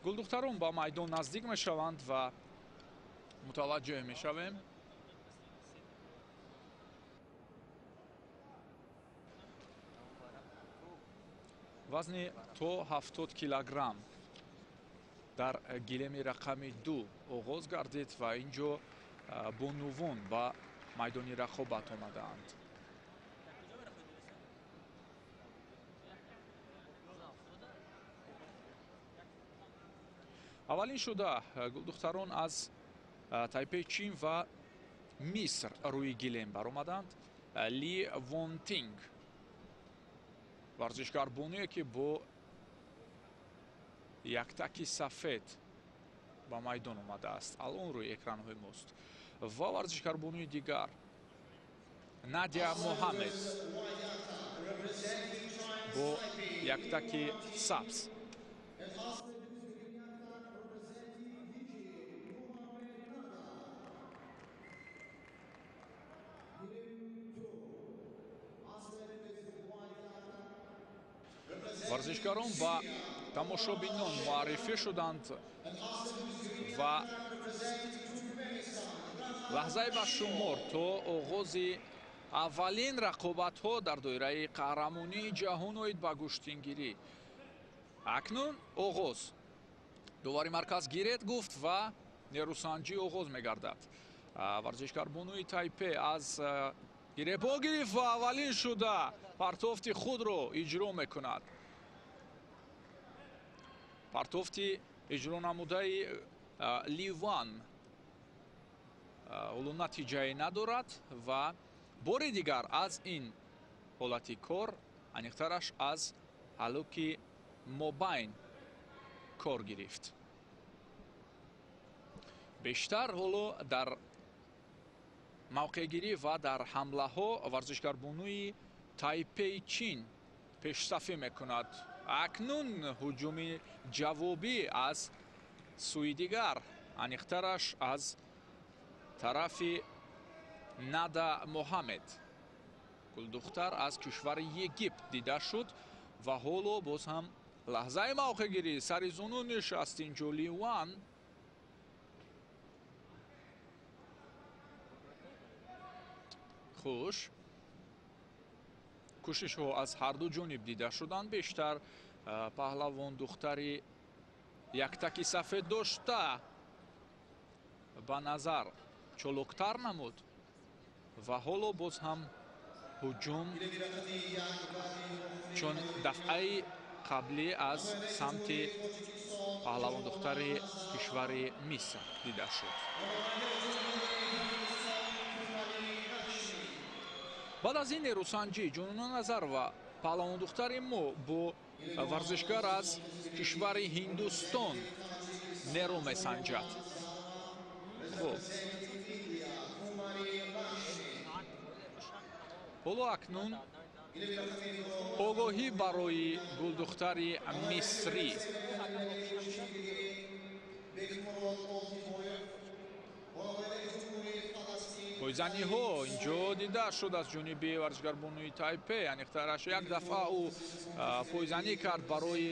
гулдухтарон ба майдон наздик мешаванд ва мутаваҷҷеҳ мешавем. вазни то 70 килограмм дар гилеми рақами 2 оғоз гардид ва ин ҷо бонувон ба майдони рақобат омадаанд. аввалин шуда гулдухтарон аз Тайпей Чин ва Миср рӯи гилем баромаданд. Ли Вонтинг варзишгар-бонуе ки бо яктаки сафед ба майдон омадааст, алон рӯи экранҳои мост. ва варзишгарбонуи дигар Надя Муҳаммед бо яктаки сабз. варзишгарон ба тамошобинон муаррифӣ шуданд ва лаҳзаи ба шумор то оғози аввалин рақобатҳо дар доираи қаҳрамонии ҷаҳон оид ба гӯштингирӣ. акнун оғоз. довари марказ гирет гуфт ва нерӯсанҷӣ оғоз мегардад. варзишгарбонуи Тайпе аз гиребҳо гирифт ва аввалин шуда партофти худро иҷро мекунад. партофти иҷро намудаи Ливан ҳоло натиҷае надорад ва бори дигар аз ин ҳолати кор, аниқтараш аз ҳалоки Мобайн кор гирифт. бештар ҳоло дар мавқеъгирӣ ва дар ҳамлаҳо варзишгарбонуи Тайпей Чин пешсафӣ мекунад. акнун ҳуҷуми ҷавобӣ аз сӯи дигар, аниқтараш аз тарафи Нада Муҳаммед. гулдухтар аз кишвари Египт дида шуд ва ҳоло боз ҳам лаҳзаи мавқеъгирӣ сари зону нишаст инҷо Ливан. хуш, кӯшишҳо аз ҳарду ҷониб дида шуданд. бештар паҳлавон духтари яктаки сафед дошта ба назар чолоктар намуд ва ҳоло боз ҳам ҳуҷум чун дафъаи қаблӣ аз самти паҳлавон духтари кишвари Миср дида шуд. баъд аз ин нерӯсанҷӣ ҷонона Назарова паҳлавондухтари мо бо варзишгар аз кишвари Ҳиндустон нерӯ месанҷад. хуб, ҳоло акнун огоҳӣ барои гулдухтари мисрӣ. пойзаниҳо инҷо дида шуд аз ҷониби варзишгарбонуи Тайпе. аниқтараш як дафъа ӯ пойзанӣ кард барои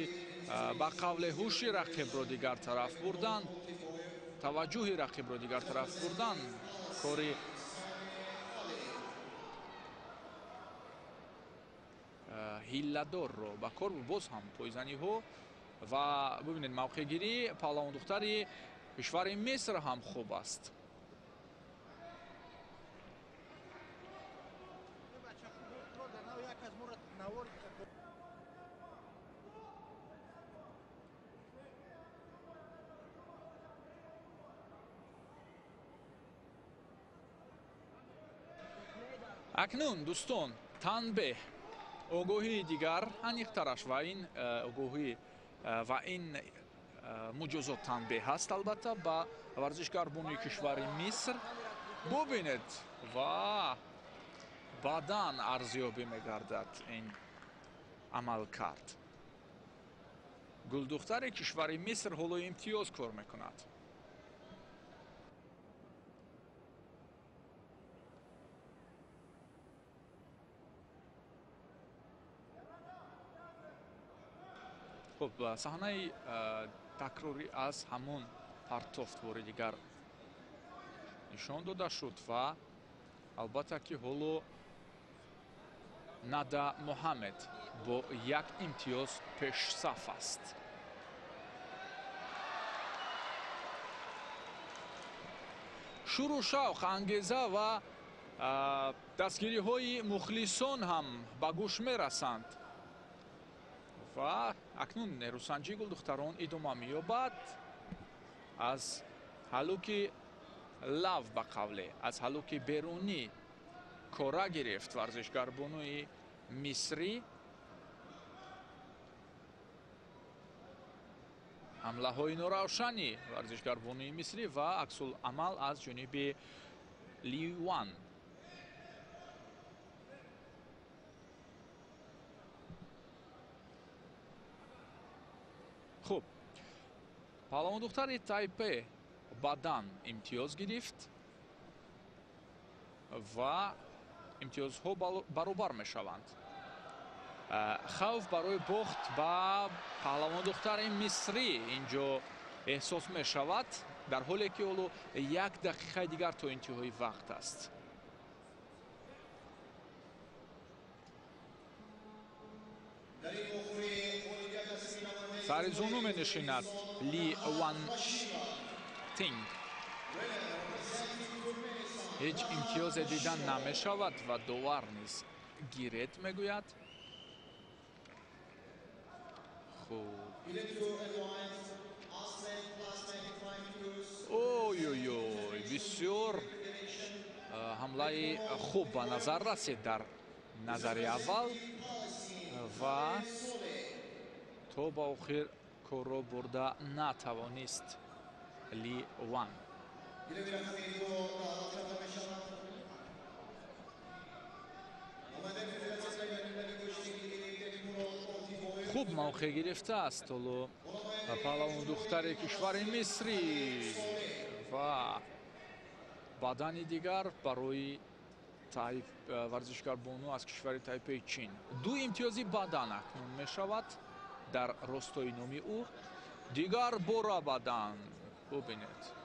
ба қавле ҳуши рақибро дигар тараф бурдан, таваҷҷӯҳи рақибро дигар тараф бурдан. кори ҳилладорро ба кор боз ҳам пойзаниҳо ва бубинед мавқеъгирӣ паҳлавондухтари кишвари Миср ҳам хуб аст. акнун дӯстон, танбеҳ огоҳии дигар аниқтараш ва ин огоҳӣ ва ин муҷозот танбеҳ ҳаст албатта ба варзишгарбонуи кишвари Миср. бубинед ва баъдан арзёбӣ мегардад ин амалкард. гулдухтари кишвари Миср ҳоло имтиёз кор мекунад. خب صحنه تکراری از همون پرتوفت باری دیگر نشان داده شد و البته که حالا ندا محمد با یک امتیاز پیش صف است. شروع شوق انگیزه و دستگیری های مخلصان هم به گوش می رسند و اکنون نیروسنجی گلدختران ادامه می یابد از حلوک لو به قوله از حلوک بیرونی کره گرفت ورزشگر بانوی مصری. حمله های نوروشنی ورزشگر بانوی مصری و عکس العمل از جانب لیوان. خب پهلوان دختر تایپه بدن امتیاز گرفت و امتیازها برابر می شوند. خوف برای باخت با پهلوان دختر مصری اینجا احساس می شود در حالی که اولو یک دقیقه دیگر تا انتهای وقت است. سر زانو می نشیند لی وان تینگ. هیچ امتیاز دیدن نمی شود و داور نیز گیرد می گوید. اوی اوی اوی بسیار حمله خوب به نظر رسید در نظر اول و تا به آخر کار را برده نتوانست لی وان. خوب موقع گرفته است حالا پهلوان دختر کشور مصری و بدن دیگر برای ورزشگر بانو از کشور تایپه چین. دو امتیازی بدن اکنون می شود در راستای نامی او. دیگر بار بدن ببینید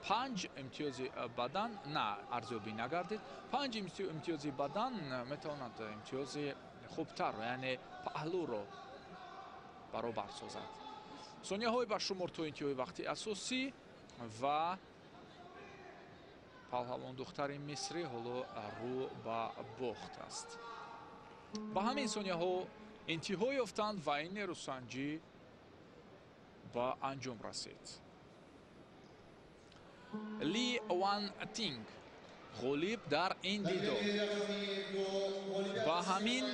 5 امتیازی بدن نه ارزیابی نگردید. 5 امتیازی بدن میتواند امتیازی خوبتر یعنی پهلو رو برابر سازد. ثانیه های به شمار تا انتهای وقتی اساسی و پهلوان دختر مصری حالا رو به باخت است. با همین ثانیه ها انتهای یافتند و این نیروسنجی به انجام رسید. لی وان تینگ غالب در این دیدار با همین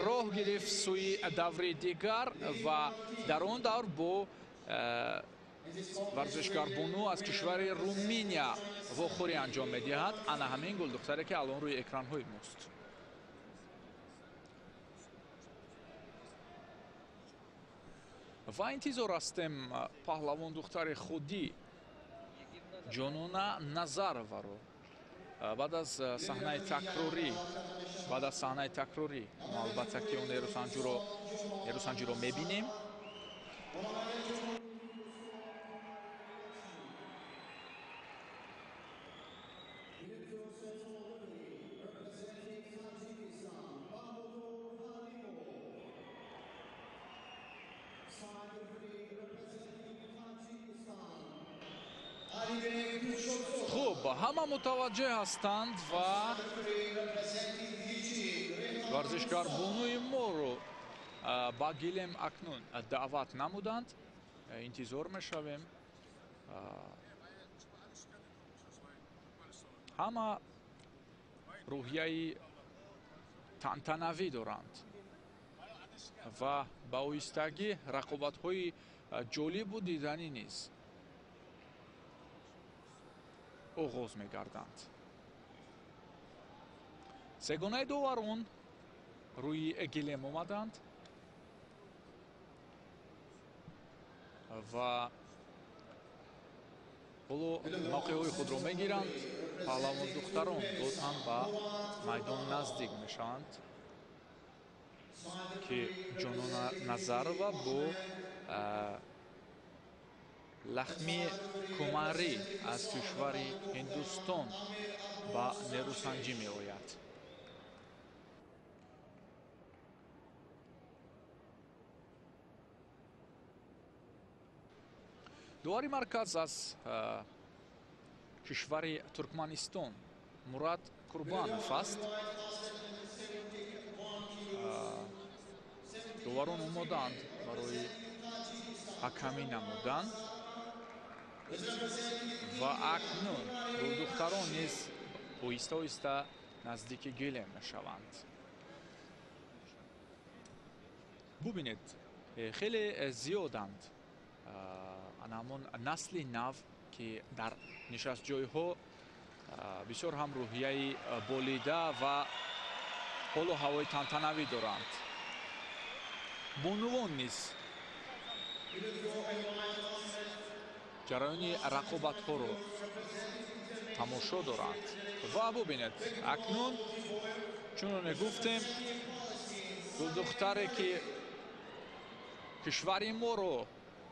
راه گرفت سوی دور دیگر و در آن دور با ورزشگر بانو از کشور رومانیا واخوری انجام میدهد. انا همین گل دختره که الان روی اکران های ماست. و انتظار هستیم پهلوان دختر خودی جانونا نظرورو بعد از صحنه تکراری البته که اون نیروسنجی رو میبینیم. خوب همه متوجه هستند و ورزشگر بانوی ما رو با گلیم اکنون دعوت نمودند. انتظار میشویم همه روحیه تنتنوی دارند و با ایستگی رقابت های جالب و دیدنی نیست آغاز می‌گردند. سگانه داوران روی گلیم آمدند و حالا موقعهای خود را میگیرند. پهلوان دختران باز هم به میدان نزدیک میشوند. ки Ҷонона Назарова бо Лахми Кумарӣ аз кишвари Ҳиндустон ба нерӯсанҷӣ меояд. дуари марказ аз кишвари Туркманистон Мурад Курбанов аст. доварон омоданд барои ҳакамӣ намудан ва акнун гулдухтарон низ оҳиста оҳиста наздики гилем мешаванд. бубинед, хеле зиёданд ҳамон насли нав ки дар нишастҷойҳо бисёр ҳам рӯҳияи болида ва ҳолу ҳавои тантанавӣ доранд. бонувон низ ҷараёни рақобатҳоро тамошо доранд. ва бубинед, акнун чуноне гуфтем, гулдухтаре ки кишвари моро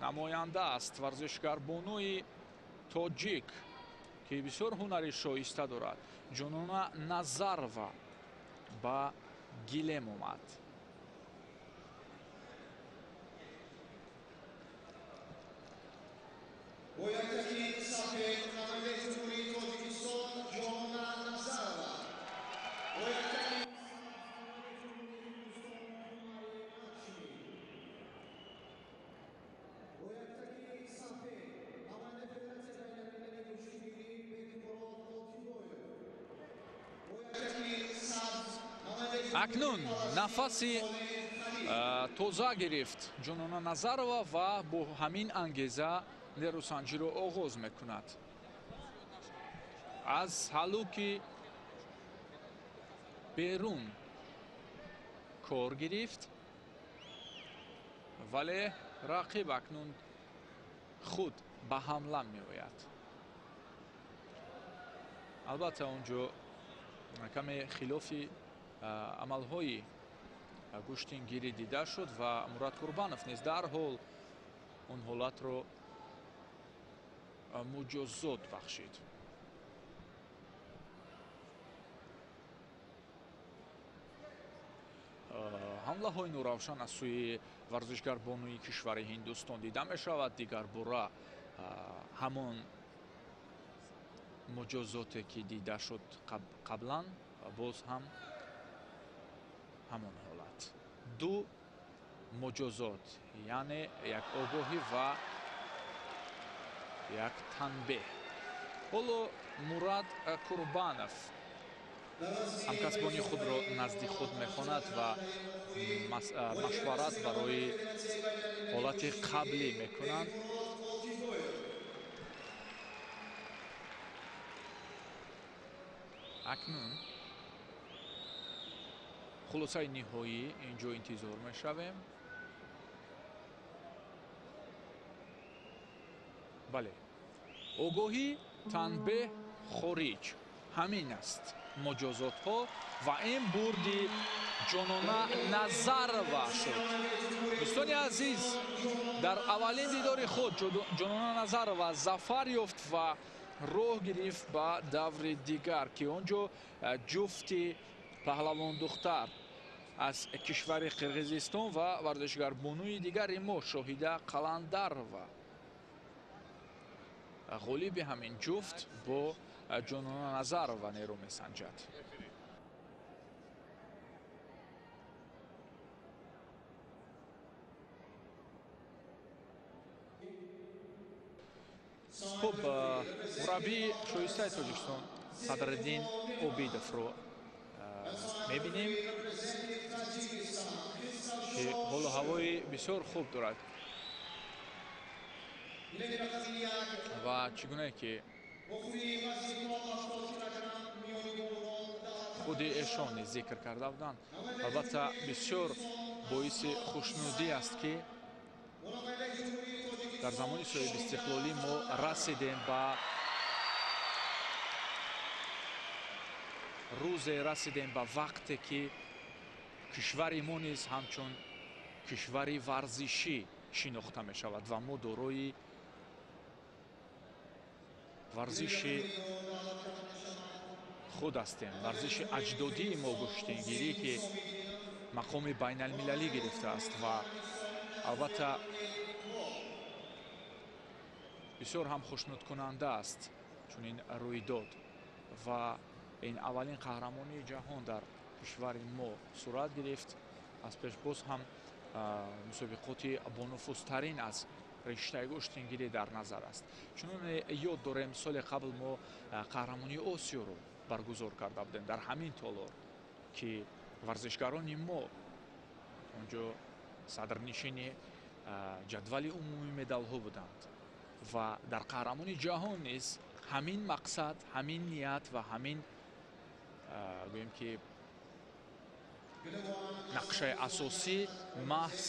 намоянда аст, варзишгарбонуи тоҷик ки бисёр ҳунари шоиста дорад, Ҷонона Назарова ба гилем омад. акнун нафаси тоза гирифт Ҷонона Назарова ва бо ҳамин ангеза нерӯсанҷиро оғоз мекунад. аз ҳалуки берун кор гирифт, вале рақиб акнун худ ба ҳамла меояд. албатта онҷо каме хилофи амалҳои гӯштингирӣ дида шуд ва Мурад Курбанов низ дарҳол он ҳолатро муҷозот бахшид. ҳамлаҳои нуравшан аз сӯи варзишгарбонуи кишвари Ҳиндустон дида мешавад. дигар бора ҳамон муҷозоте ки дида шуд қаблан, боз ҳам ҳамон ҳолат. ду муҷозот, яъне як огоҳӣ ва як танбеҳ. ҳоло Мурад Курбанов ҳамкасбони худро назди худ мехонад ва машварат барои ҳолати қаблӣ мекунанд. акнун хулосаи ниҳоӣ инҷо интизор мешавем. бале, огоҳӣ, танбеҳ, хориҷ, ҳамин аст муҷозотҳо ва ин бурди Ҷонона Назарова шуд. дӯстони азиз, дар аввалин дидори худ Ҷонона Назарова зафар ёфт ва роҳ гирифт ба даври дигар, ки онҷо ҷуфти паҳлавондухтар аз кишвари Қирғизистон ва варзишгарбонуи дигари мо Шоҳида Қаландарова ғолиби ҳамин ҷуфт бо Ҷонона Назарова нерӯ месанҷад. хуб, мураббии шоистаи Тоҷикистон Садриддин Обидовро мебинем ки ҳолу ҳавои бисёр хуб дорад ва чӣ гуне ки худи эшон низ зикр карда буданд, албатта бисёр боиси хушнудӣ аст ки дар замони соҳиби истиқлолӣ мо расидем ба рӯзе, расидем ба вақте ки кишвари мо низ ҳамчун кишвари варзишӣ шинохта мешавад ва мо дорои варзиши худ ҳастем. варзиши аҷдодии мо гӯштингирӣ ки мақоми байналмилалӣ гирифтааст ва албатта бисёр ҳам хушнудкунанда аст чунин рӯйдод ва ин аввалин қаҳрамонии ҷаҳон дар кишвари мо сурат гирифт. аз пеш боз ҳам мусобиқоти бонуфузтарин аз риштаи гӯштингирӣ дар назар аст. чунон ёд дорем соли қабл мо қаҳрамонии осиёро баргузор карда будем дар ҳамин толор ки варзишгарони мо онҷо садрнишини ҷадвали умумии медалҳо буданд ва дар қаҳрамонии ҷаҳон низ ҳамин мақсад, ҳамин ният ва ҳамин гӯем ки нақшаи асосӣ маҳз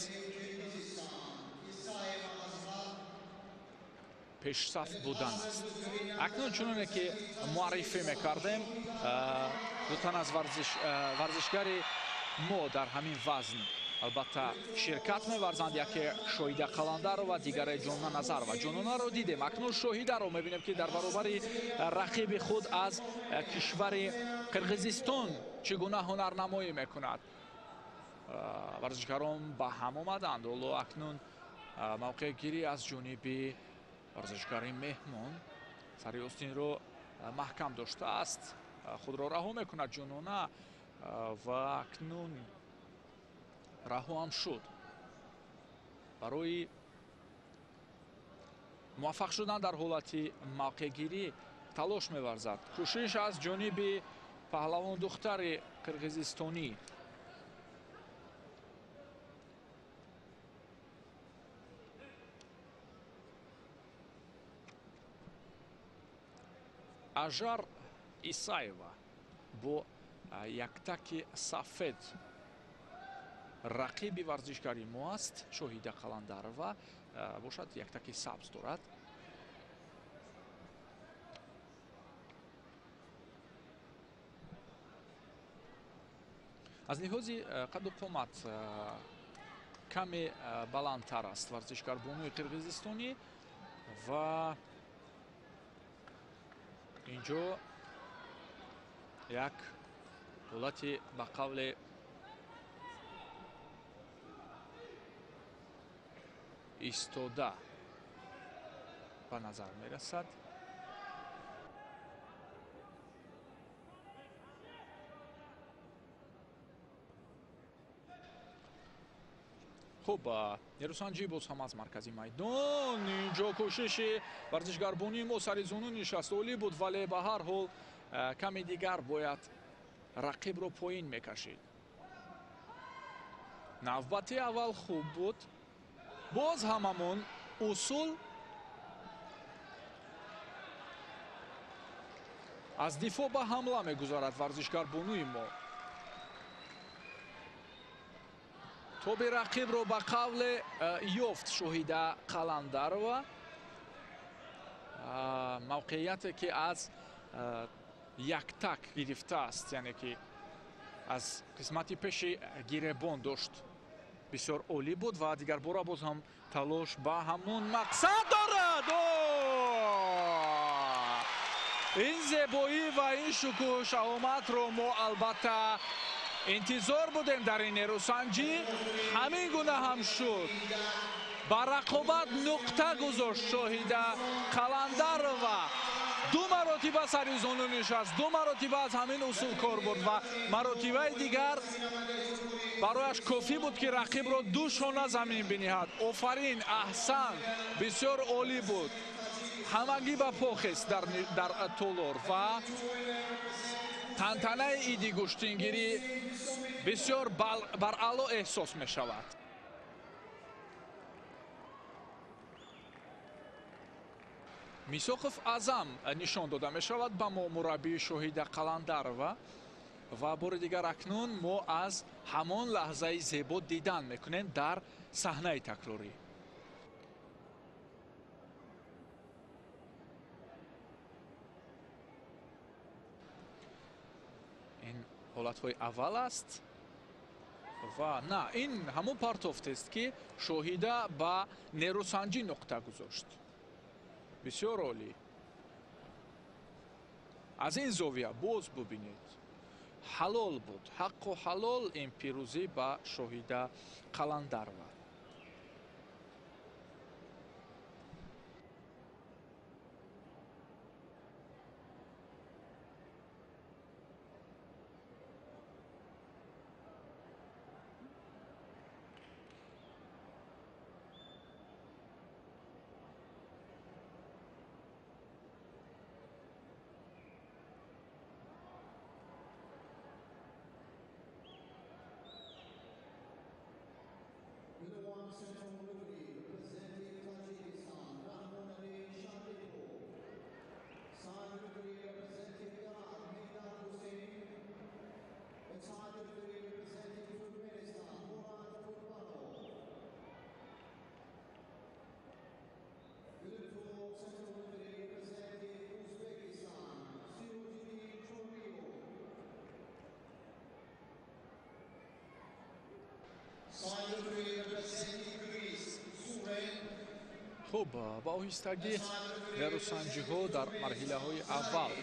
пешсаф будан аст. акнун чуноне ки муаррифӣ мекардем, ду тан аз варзишгари мо дар ҳамин вазн албатта ширкат меварзанд. яке шоҳида қаландаро ва дигаре ҷонона назарова. ҷононаро дидем, акнун шоҳидаро мебинем ки дар баробари рақиби худ аз кишвари қирғизистон чӣ гуна ҳунарнамоӣ мекунад. варзишгарон ба ҳам омаданд. ҳоло акнун мавқеъгирӣ аз ҷониби варзишгари меҳмон сари остинро маҳкам доштааст, худро раҳо мекунад ҷонона ва акнун раҳо ҳам шуд. барои муваффақ шудан дар ҳолати мавқеъгирӣ талош меварзад. кӯшиш аз ҷониби паҳлавон духтари қирғизистонӣ. ажар исаева бо яктаки сафед рақиби варзишгари мо аст. шоҳида қаландарова бошад яктаки сабз дорад. аз лиҳози қадду қомат каме баландтар аст варзишгарбонуи қирғизистонӣ ва инҷо як ҳолати ба қавле истода ба назар мерасад. хуб, нерӯсанҷӣ боз ҳам аз маркази майдон. инҷо кӯшиши варзишгарбонии мо сари зону нишаст, олӣ буд, вале ба ҳар ҳол каме дигар бояд рақибро поин мекашид. навбати аввал хуб буд. боз ҳамамон усул аз дифоъ ба ҳамла мегузарад варзишгарбонуи мо. тоби рақибро ба қавле ёфт шоҳида қаландарова. мавқеъияте ки аз яктак гирифтааст, яъне ки аз қисмати пеши гиребон дошт, бисёр олӣ буд ва дигарбора боз ҳам талош ба ҳамон мақсад дорад. ин зебоӣ ва ин шукӯҳ шаҳоматро мо албатта интизор будем дар ин нерӯсанҷӣ. ҳамин гуна ҳам шуд. ба рақобат нуқта гузошт шоҳида қаландарова. ду маротиба сари зону нишаст, ду маротиба аз ҳамин усул кор бурд ва маротибаи дигар барояш кофӣ буд ки рақибро ду шона замин биниҳад. офарин, аҳсан, бисёр олӣ буд. ҳамагӣ ба по хест дар толор ва тантанаи иди гӯштингирӣ бисёр баръало эҳсос мешавад. мисоқов азам нишон дода мешавад ба мо мураббии шоҳида қаландарова ва бори дигар акнун мо аз ҳамон лаҳзаи зебо дидан мекунем дар саҳнаи такрорӣ. ин ҳолатҳои аввал аст ва на ин ҳамон партофтест ки шоҳида ба нерӯсанҷӣ нуқта гузошт. бисёр олӣ. аз ин зовия боз бубинед ҳалол буд, ҳаққу ҳалол ин пирӯзӣ ба шоҳида қаландарова. хуб, ба оҳистагӣ нерӯсанҷиҳо дар марҳилаҳои аввал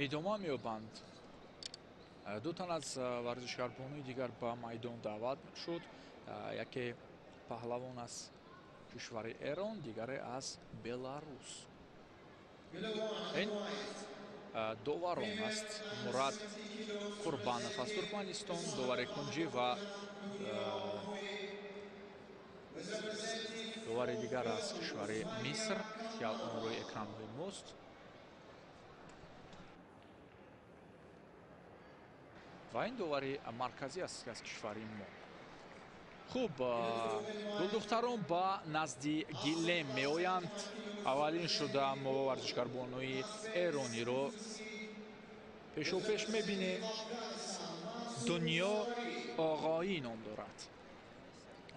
идома меёбанд. ду тан аз варзишгарбонои дигар ба майдон даъват шуд. яке паҳлавон аз кишвари Эрон, дигаре аз Беларус. ин доварон аст. Мурад Курбанов аз Туркманистон, довари кунҷӣ ва довари дигар аз кишвари Миср ки алон рӯи экранҳои мост. ва ин довари марказӣ аст аз кишвари мо. хуб, гулдухтарон ба назди гилем меоянд. аввалин шуда мо варзишгарбонои эрониро пешопеш мебинем. дунё оғоӣ ном дорад.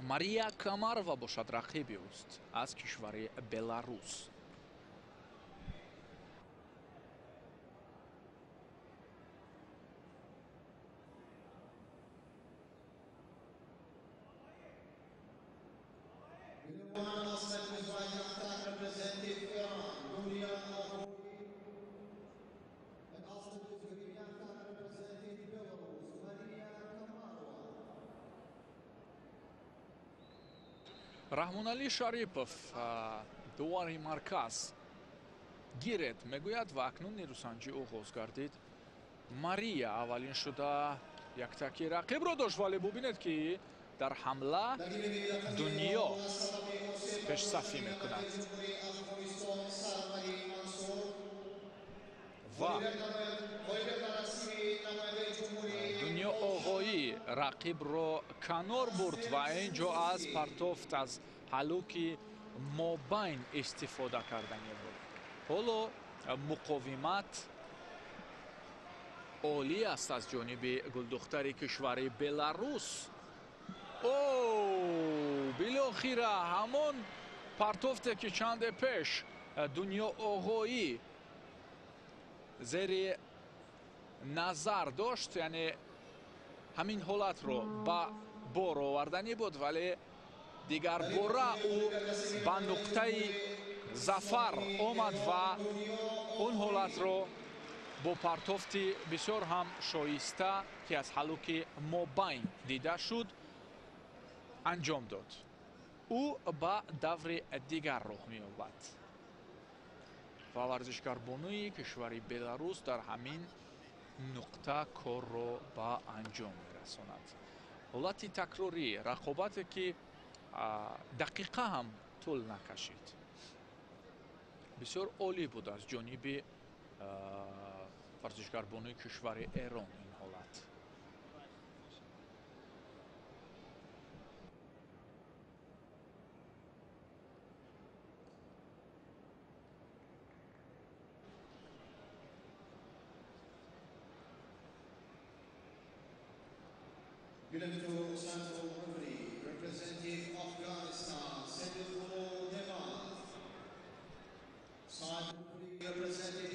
Мария Камарова бошад рақиби ост аз кишвари Беларус. раҳмоналӣ Шарипов, довари марказ гиред мегӯяд ва акнун нерӯсанҷӣ оғоз гардид. Мария аввалин шуда яктаки рақибро дошт, вале бубинед ки дар ҳамла дунё пешсафӣ мекунад ва дунё оғоӣ рақибро канор бурд ва ин ҷо аз партофт аз ҳалуки мобайн истифода кардани буд. ҳоло муқовимат олӣ аст аз ҷониби гулдухтари кишвари Беларус. билохира ҳамон партофте ки чанде пеш дунё оғоӣ зери назар дошт, яъне ҳамин ҳолатро ба бор оварданӣ буд, вале дигарбора ӯ ба нуқтаи зафар омад ва он ҳолатро бо партофти бисёр ҳам шоиста ки аз ҳалуки мобайн дида шуд анҷом дод. ӯ ба даври дигар роҳ меёбад ва варзишгарбонои кишвари Беларус дар ҳамин нуқта корро ба анҷом мерасонад. ҳолати такрорӣ, рақобате ки дақиқа ҳам тӯл накашид. бисёр олӣ буд аз ҷониби варзишгарбонои кишвари Эрон ин ҳолат.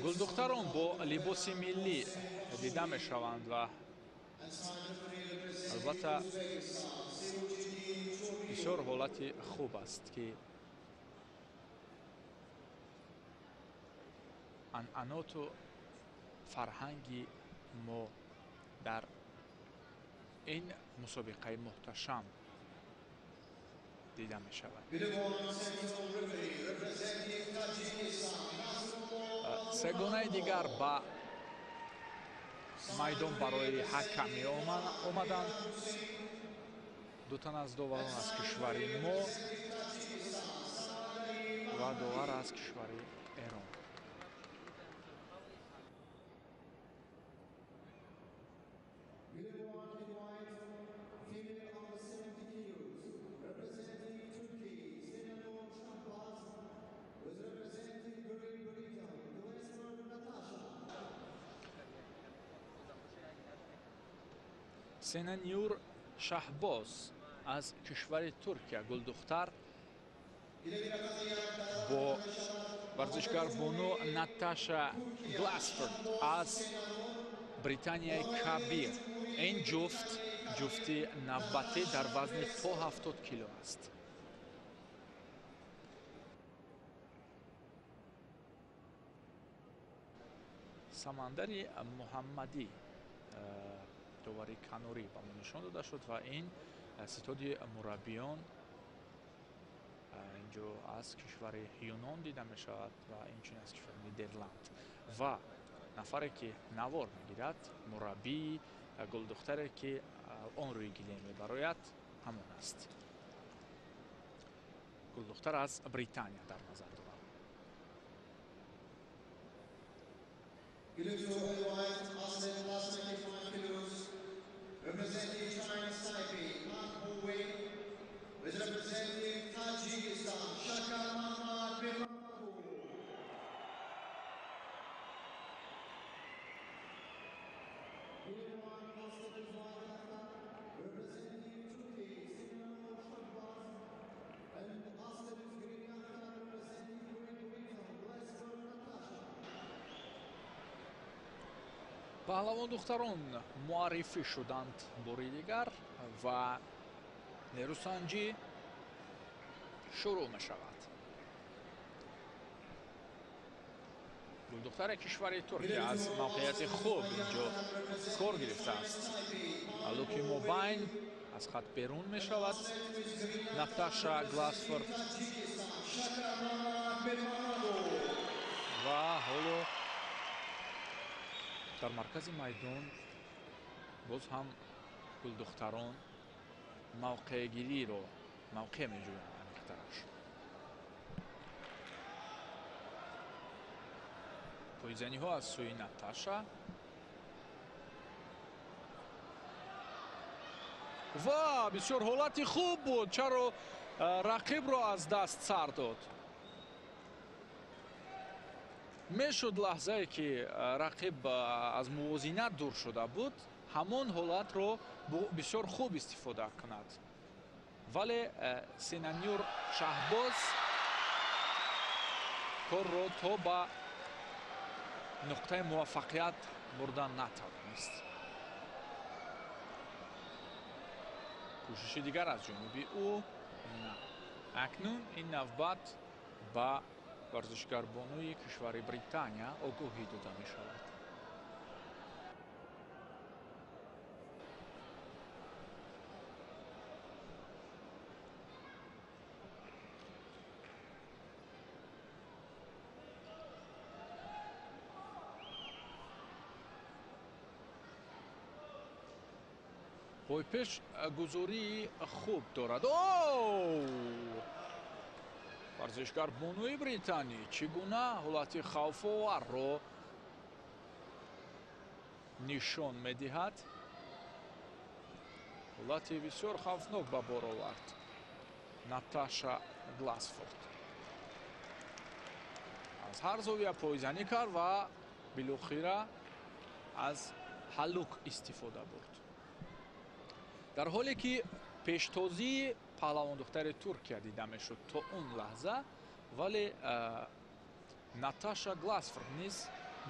гулдухтарон бо либоси миллӣ дида мешаванд ва албатта бисёр ҳолати хуб аст ки анъаноту фарҳанги мо дар ин мусобиқаи муҳташам дида мешавад. сегонаи дигар ба майдон барои ҳакамӣ омаданд. дутан аз доварон аз кишвари мо ва довар аз кишвари Эрон. Сенанюр Шаҳбоз аз кишвари Туркия, гулдухтар бо варзишгарбону Наташа Гласфорд аз Британияи Кабир. Ин ҷуфти навбатӣ дар вазни то 70 кило аст. Самандари Муҳаммадӣ довари канорӣ ба мо нишон дода шуд ва ин ситоди мураббиён инҷо аз кишвари Юнон дида мешавад ва инчунин аз кишвари Нидерланд. Ва нафаре ки навор мегирад, мураббии гулдухтаре ки он рӯи гиле мебарояд, ҳамон аст. гулдухтар аз Британия дар назар дорад. Representing China Taipei, Park Ho-wei, representing Tajikistan, Shakar Mahmad Birmanpour. Representing Turkey, Sinan Shahbaz, and Aslan Grignata representing Great Britain, Glasgow Natasha. паҳлавон духтарон муаррифӣ шуданд бори дигар ва нерӯсанҷӣ шурӯъ мешавад. гулдухтаре кишвари Туркия аз мавқеияти хуб инҷо кор гирифтааст. алуки мобайн аз хат берун мешавад. Наташа Гласфорд ва ҳоло дар маркази майдон боз ҳам гулдухтарон мавқеъгириро мавқеъ меҷӯянд. амиқтараш пойзаниҳо аз сӯи Наташа ва бисёр ҳолати хуб буд. чаро рақибро аз даст сар дод? мешуд лаҳзае ки рақиб аз мувозинат дур шуда буд, ҳамон ҳолатро бисёр хуб истифода кунад. вале Сенанюр Шаҳбоз корро то ба нуқтаи муваффақият бурдан натавонист. кӯшиши дигар аз ҷониби ӯ на. акнун ин навбат ба варзишгарбонуи кишвари Британия огоҳӣ дода мешавад. пойпеш гузории хуб дорад. варзишгарбонуи британӣ чӣ гуна ҳолати хавфоварро нишон медиҳад. ҳолати бисёр хавфнок ба бор овард Наташа Гласфорд. аз ҳар зовия пойзанӣ кард ва билохира аз ҳаллук истифода бурд. дар ҳоле ки пештозии паҳлавондухтари Туркия дида мешуд то он лаҳза, вале Наташа Гласфорд низ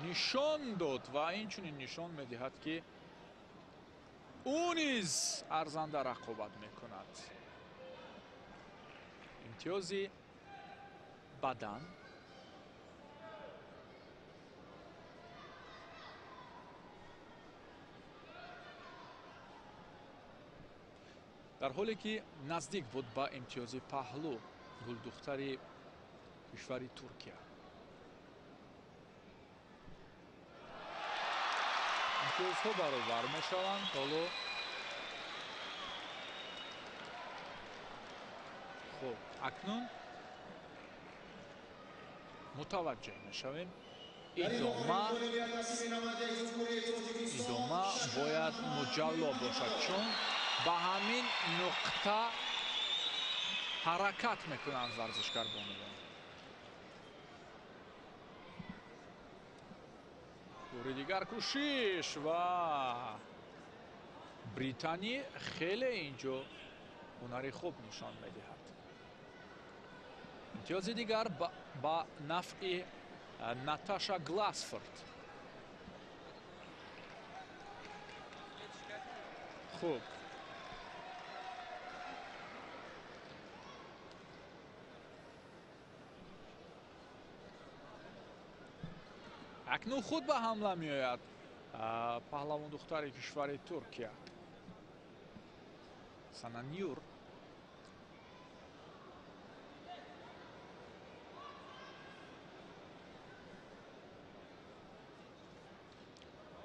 нишон дод ва инчунин нишон медиҳад ки او نیز ارزنده رقابت میکند. امتیازی بدن در حالی که نزدیک بود با امتیازی پهلو گلدختری کشوری ترکیه. امتیازها برابر میشوند. حالا خب اکنون متوجه میشویم ادامه باید مجلا باشد، چون به همین نقطه حرکت میکنند ورزشکار بانوان. دوری دیگر کوشش و بریتانی خیلی اینجا هنری خوب نشان میدهد. امتیاز دیگر با نفع ناتاشا گلاسفورد. خوب اکنون خود به حمله می آید پهلوان دختر کشور ترکیه سنانیور.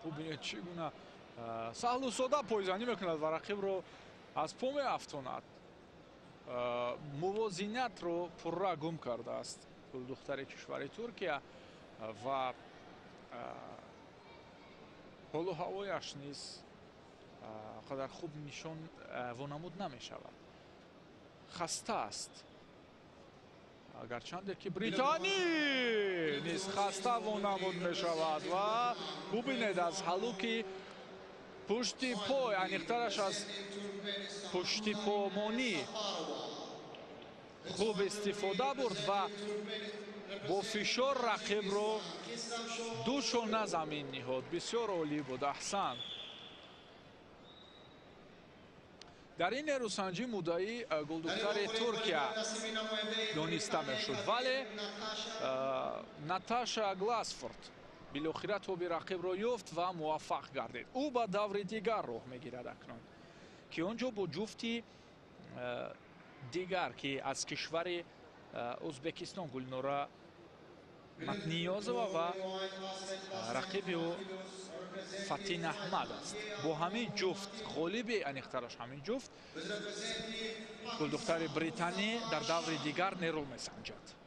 خوب بینید چگونه سهل و ساده پایزنی میکند و رقیب رو از پا میافتاند. موازینت رو پررا گم کرده است دختر کشور ترکیه و حال و هوایش نیز قدر خوب نشان وانمود نمی شود. خسته است، اگرچند که بریتانی نیز خسته وانمود می شود و ببینید از حلوکی پشت پای انیخترش از پشت پامانی خوب استفاده برد و با فشار رقیب رو دو شانه زمین نهاد. بسیار عالی بود، احسن. در این نیروسنجی مدعی گلدختر ترکیه دانسته میشد، ولی ناتاشا گلاسفورد بالاخره توپ رقیب را یافت و موفق گردید. او به دور دیگر راه میگیرد اکنون که آنجا با جفتی دیگر که از کشور ازبکستان گلنورا متنیازова و رقیب او فتین احمد است. با همین جفت غالب انیخترش همین جفت گلدختر بریتانی در دور دیگر نیرو میسنجد.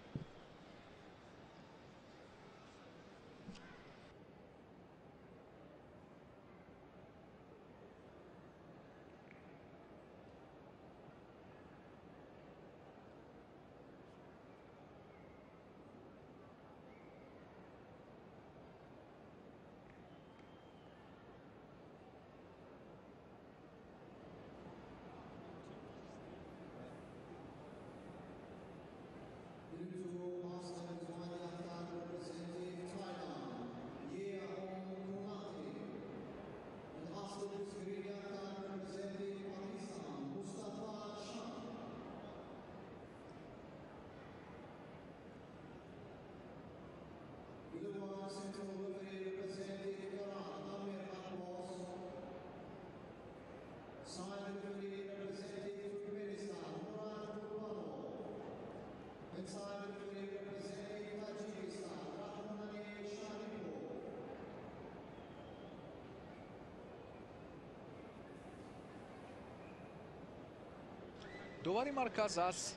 دوباره مرکز از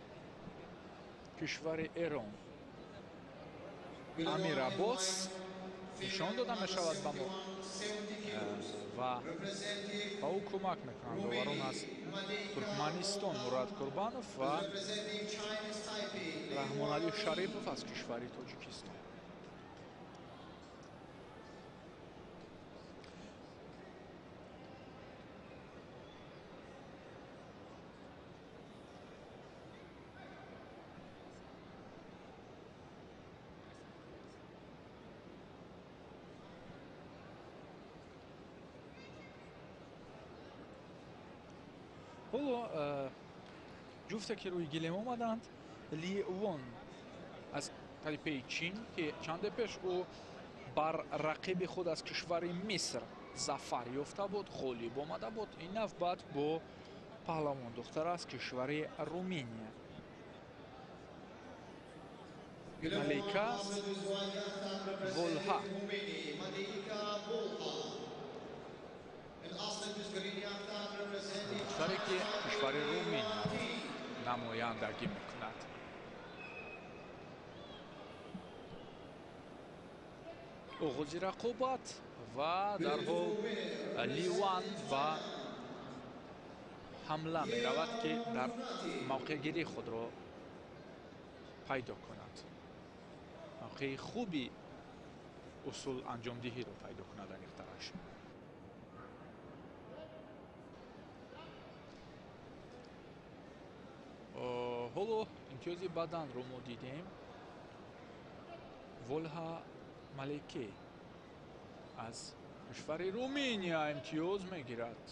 کشور ایران امیر عباس نشان داده می شود به ما و به او کمک میکنند داوران از ترکمنستان مراد قربانوف و رحمان علی شریفوف از کشور تاجیکستان. ҳоло ҷуфте ки рӯи гилем омаданд, Ли Вон аз талипаи Чин ки чанде пеш ӯ бар рақиби худ аз кишвари Миср зафар ёфта буд, ғолиб омада буд. Ин навбат бо паҳлавон духтар аз кишвари Руминия. Малика Волҳа. духтаре ки кишвари Руминия намояндагӣ мекунад. оғози рақобат ва дарҳол Ливан ба ҳамла меравад ки дар мавқеъгирии худро пайдо кунад, мавқеи хуби усул анҷомдиҳиро пайдо кунад аниқтараш. ҳоло имтиёзи баданро мо дидем. Волҳа Малике аз кишвари Руминия имтиёз мегирад.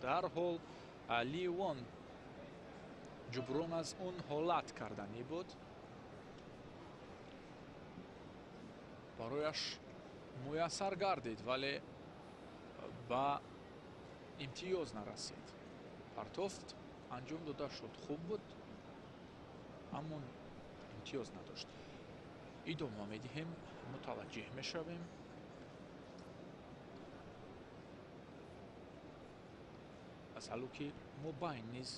дарҳол Ливон ҷуброн аз он ҳолат карданӣ буд. барояш муяссар гардид, вале ба имтиёз нарасид. партофт анҷом дода шуд, хуб буд, аммо имтиёз надошт. идома медиҳем, мутаваҷҷеҳ мешавем. аз ҳаллу ки мубайн низ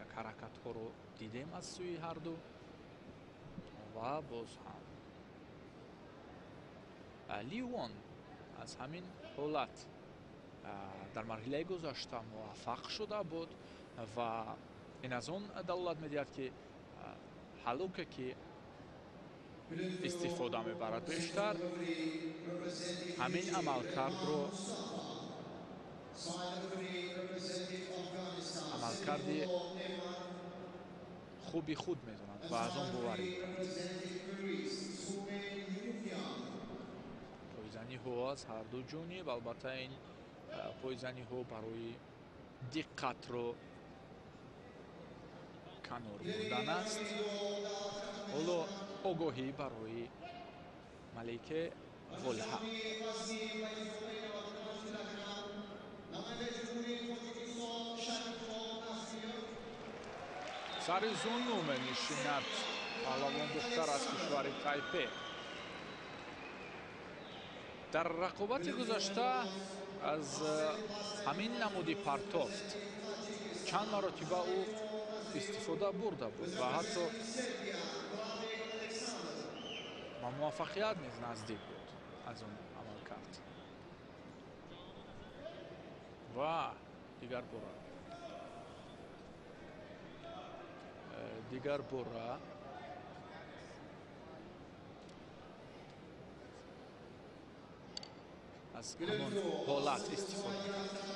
як ҳаракатҳоро дидем аз сӯи ҳарду ва боз ҳам Ливон аз ҳамин ҳолат дар марҳилаи гузашта муваффақ шуда буд ва ин аз он далолат медиҳад ки ҳаллуке ки истифода мебарад бештар, ҳамин амалкардро амалкарди хуби худ медонад ва аз он боварӣ пойзаниҳо аз ҳарду ҷониб. албатта ин пойзаниҳо барои диққатро канор бурдан аст. ҳоло огоҳӣ барои Малике Волҳа. сари зунну менишинад паҳлавон духтар аз кишвари Тайпе. дар рақобати гузашта аз ҳамин намуди партофт чанд маротиба ӯ истифода бурда буд ва ҳатто ба муваффақият низ наздик буд аз он амал кард. ва дигар бора аз ҳамон ҳолат истифода кард.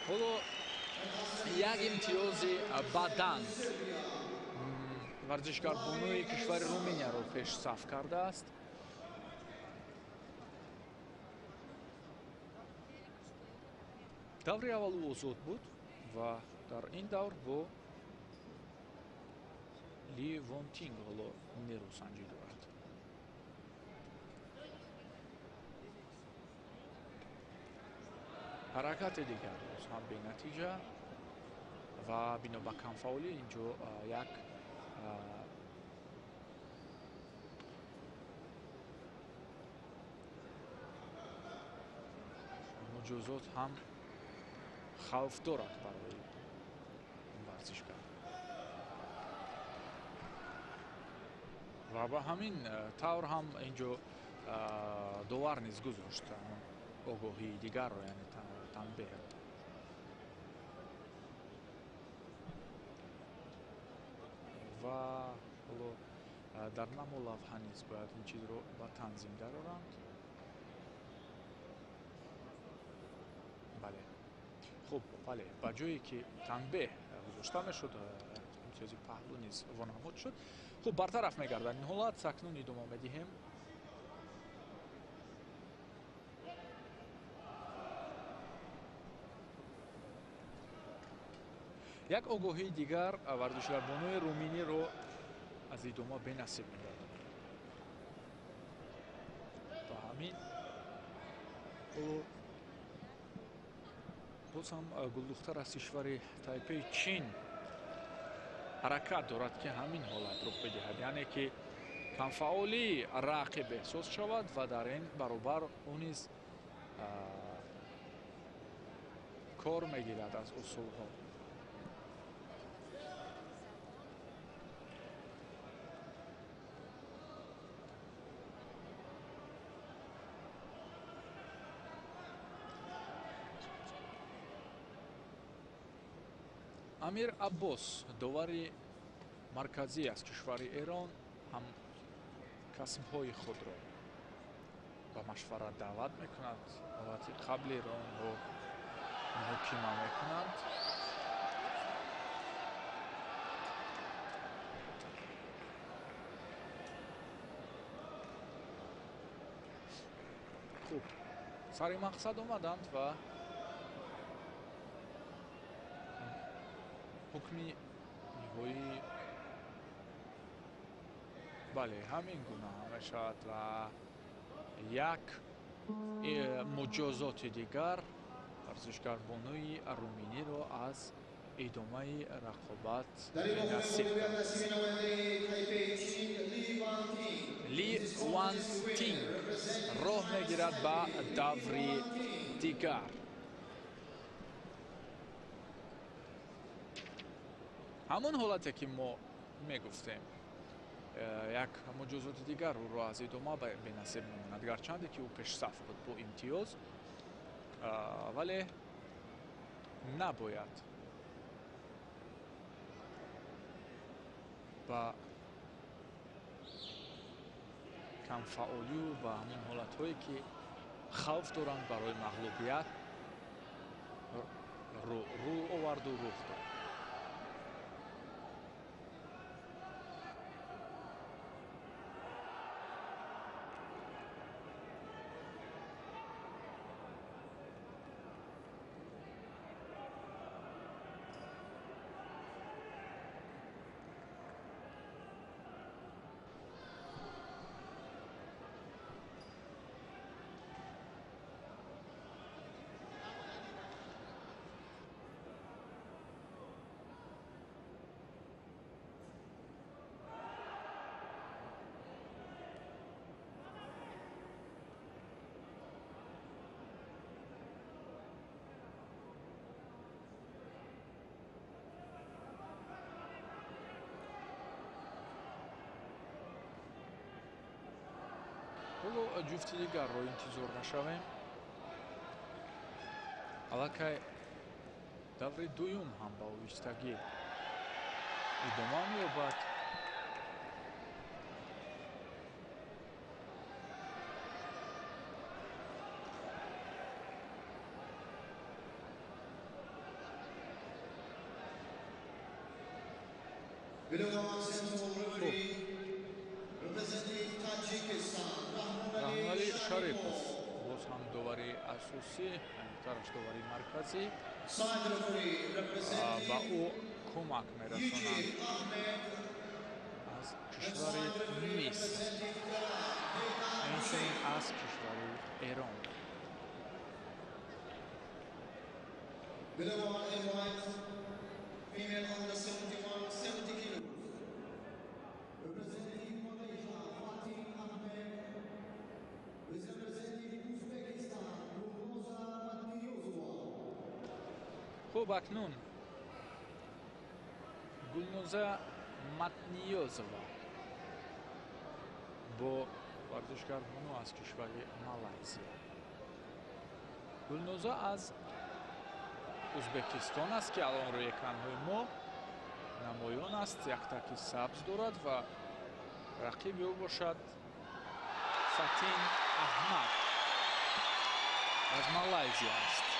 ҳоло як имтиёзи бадан варзишгарбонуи кишвари Руминияро пешсаф кардааст. даври аввал ӯ озод буд ва дар ин давр бо Ли Вонтинг ҳоло нерӯсанҷӣ дорад. ҳаракати дигар боз ҳам бенатиҷа ва бино ба камфаъолӣ инҷо як муҷозот ҳам хавф дорад барои ин варзишгар ва ба ҳамин тавр ҳам инҷо довар низ гузошт огоҳии дигарро, яъне танбеҳро. ва ҳоло дар намо лавҳа низ бояд ин чизро ба танзим дароранд. бале хуб, бале ба ҷое ки танбеҳ гузошта мешуд, имтиёзи паҳлӯ низ вонамуд шуд. хуб, бартараф мегардад ин ҳолат. акнун идома медиҳем. як огоҳии дигар варзишгarbonуи руминиро аз идома бенасиб мегардад. ба ҳамин боз ҳам гулдухтар аз кишвари Тайпеи Чин ҳаракат дорад ки ҳамин ҳолат рух бидиҳад, яъне ки камфаъолии рақиб эҳсос шавад ва дар ин баробар ӯ низ кор мегирад аз усулҳо. амир Аббос довари марказӣ аз кишвари Эрон ҳам касбҳои худро ба машварат даъват мекунад бобати қабли раунҳо муҳокима мекунанд. хуб, сари мақсад омаданд ва ҳукми ниҳоӣ бале ҳамин гуна ҳам мешавад ва як муҷозоти дигар варзишгarbонуи руминиро аз идомаи рақобат бенасиб Ли Ван Тинг роҳ мегирад ба даври дигар. ҳамон ҳолате ки мо мегуфтем, як муҷозоти дигар ӯро аз идома бенасиб мемонад, гарчанде ки ӯ пешсаф буд бо имтиёз, вале набояд ба камфаъолию ба ҳамон ҳолатҳое ки хавф доранд барои мағлубият рӯ оварду рух дод. ҳоло ҷуфти дигарро интизор нашавем. аллакай даври дуюм ҳам ба овистагӣ идома меёбад. раҳмонали Шарипов боз ҳам довари асосӣ, яънитараш довари марказӣ, ба ӯ кӯмак мерасонанд аз кишвари Миср, инчунин аз кишвари Эрон. хуб, акнун Гулноза Матниёзова бо варзишгarbону аз кишвари Малайзия. Гулноза аз Узбекистон аст ки алон рӯи экранҳои мо намоён аст. як таки сабз дорад ва рақиби ӯ бошад Сатин Аҳмад аз Малайзия аст.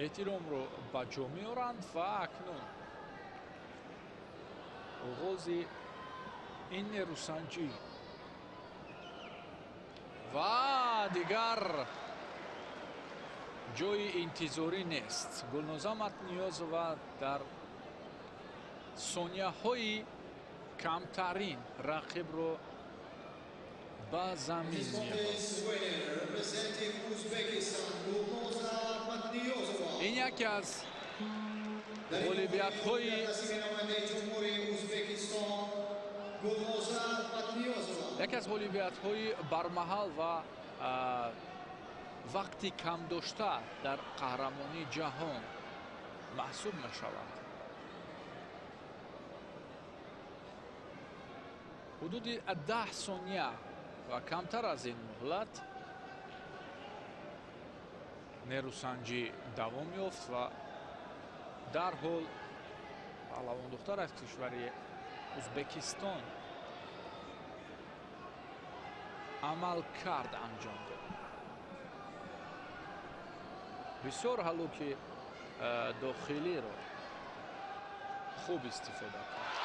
احترامро ба ҷо меоранд ва акнун оғози ин нерӯсанҷӣ ва дигар ҷои интизорӣ нест. Гулноза Матниёзова дар сонияҳои камтарин рақибро ба замин мебард. ин яке аз ғолибиятҳои бармаҳал ва вақти камдошта дар қаҳрамонии ҷаҳон маҳсуб мешавад. ҳудуди 10 сония ва камтар аз ин муҳлат нерӯсанҷӣ давом ёфт ва дарҳол паҳлавондухтар аз кишвари Узбекистон амалкард анҷом дод. бисёр ҳалоки дохилиро хуб истифода кард.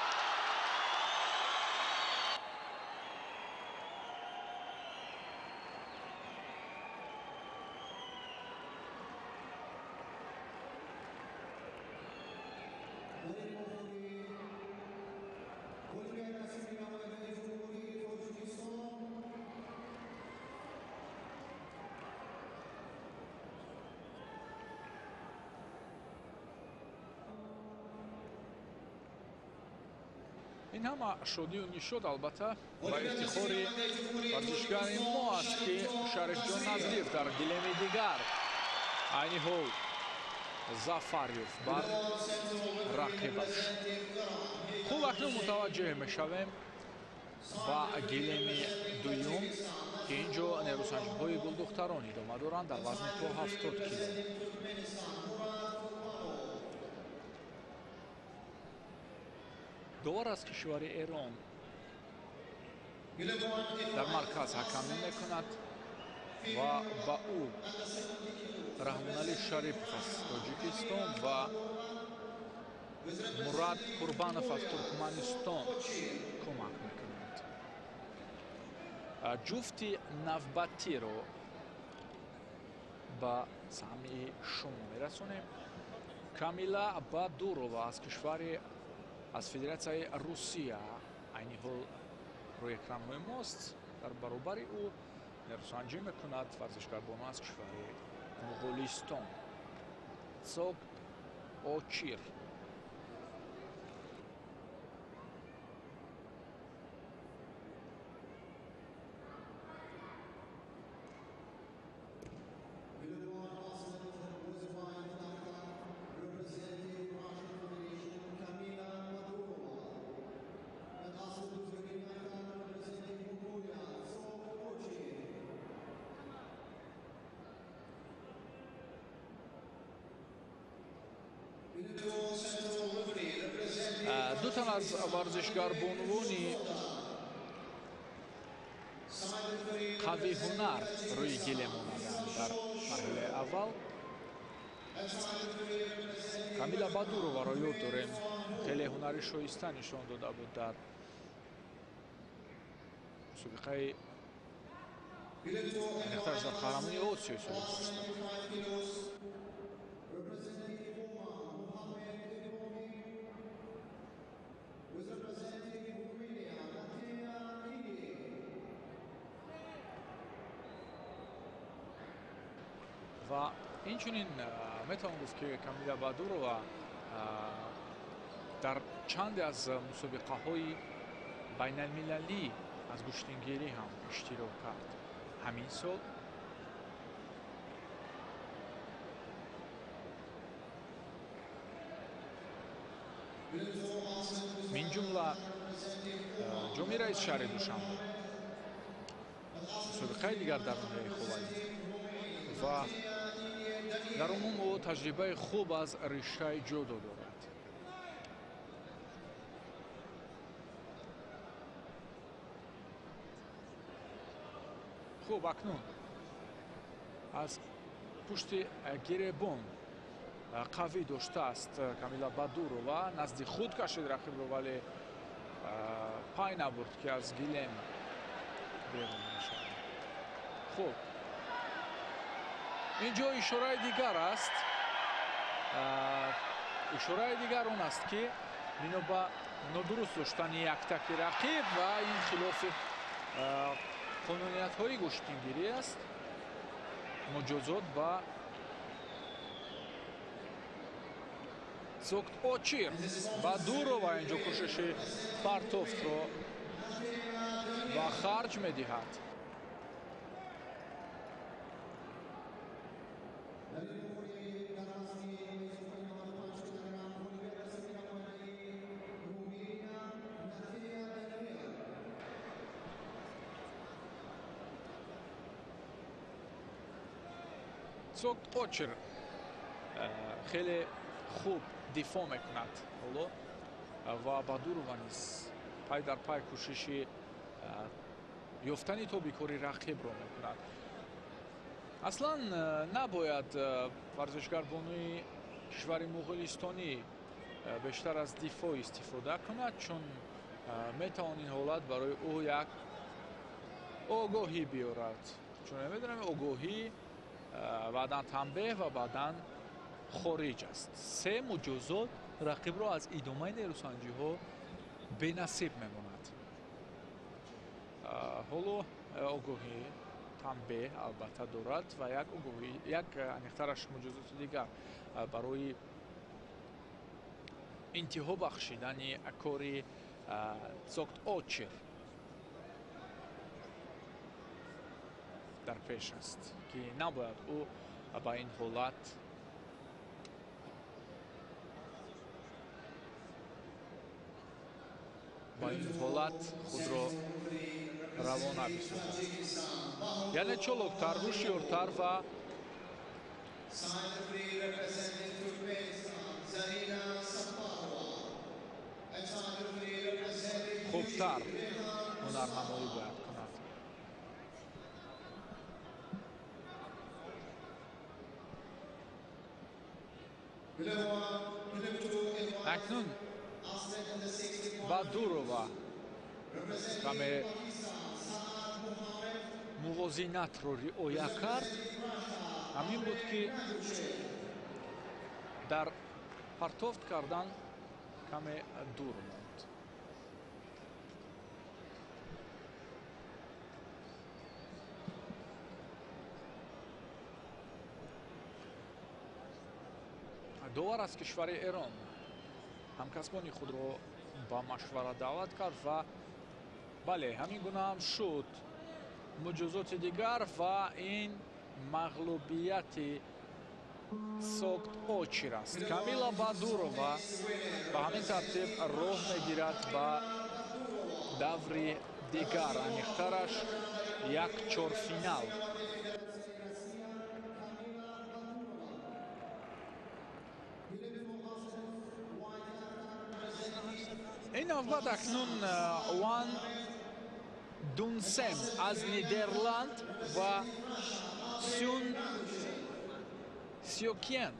ин ҳама шодию нишод албатта ба ифтихори варзишгари мо аст, ки Шарифҷон Наздиев дар гилеми дигар айни ҳол зафар ёфт бар рақибаш. хуб, акнун мутаваҷҷеҳ мешавем ба гилеми дуюм, ки ин ҷо нерӯсанҷиҳои гулдухтарон идома доранд дар вазни то 70 кило. довар аз кишвари Эрон дар марказ ҳакамӣ мекунад ва ба ӯ Раҳмоналӣ Шарипов аз Тоҷикистон ва Мурад Курбанов аз Туркманистон кӯмак мекунанд. ҷуфти навбатиро ба самъи шумо мерасонем. Камила Бадурова аз кишвари аз Федератсияи Русия айни ҳол рӯи экранҳои мост. дар баробари ӯ нерӯсанҷӣ мекунад варзишгарбоно аз кишвари Муғулистон Цог Очир. ду тан аз варзишгарбонувони қавиҳунар рӯи гиле монаданд дар марҳилаи аввал. Камила Бадуроваро ёд дорем, хеле ҳунари шоиста нишон дода буд дар мусобиқаи омехташ дар қаҳрамонии Осиё соли гузашта. ва инчунин метавон гуфт, ки Камила Бадурова дар чанде аз мусобиқаҳои байналмилалӣ аз куштингирӣ ҳам иштирок кард ҳамин сол. мин ҷумла ҷоми раис шаҳри Душанбе, мусобиқаи дигар дар ноҳияи Ховарӣ ва дар умум ӯ таҷрибаи хуб аз ришаи ҷудо дорад. хуб, акнун аз пушти гиребон قوی داشته است کامیلا بادورова. نزدیک خود کشید رقیب رو ولی پای نبرد که از گیلن بیرون نشود. خوب اینجا اشاره دیگر است. اشاره دیگر اون است که اینو با ندرست داشتن یک تکی رقیب و این خلاف قانونیت های گشتنگیری است. مجازات با زوکت اوچیر بادورова اینجا کوشش پارتوفت رو با خرج می‌دهد. زوکت اوچیر خیلی خوب دفاع میکند و بادورова نیز پای در پای کوشش یافتن توپیکوری رقیب رو میکند. اصلا نباید ورزشکار بانوی کشور مغولستانی بیشتر از دفاع استفاده کند چون میتوان این حالت برای او یک آگاهی بیارد چون میدونم آگاهی بعداً تنبیه و بعداً خارج است. سه مجازات رقیب را از ادامه نیروسنجی ها بی‌نصیب میماند. حالا آگاهی تنبیه البته دارد و یک آگاهی یک انیخترش مجازات دیگر برای انتها بخشیدن کاری زوکت اوچیر در پیش است که نباید او با این حالت خود را روانه بسازد. یعنی چالکتر، هوشیارتر و خوبتر هنرنمایی باید کند. اکنون بادورова کمی موازینت رو رعایت کرد. همین بود که در پرتافت کردن کمی دور موند. داور از کشور ایران همکسبان خود را با مشوره دعوت کرد و بله همین گونه هم شد. مجازات دیگر و این مغلوبیت زوکت اوچیر است. کامیلا بادورова به همین ترتیب راه میگیرد به دور دیگر انیخترش یک چهارفینال. این نوبت اکنون وان دونسم از نیدرلند و سیون سیوکین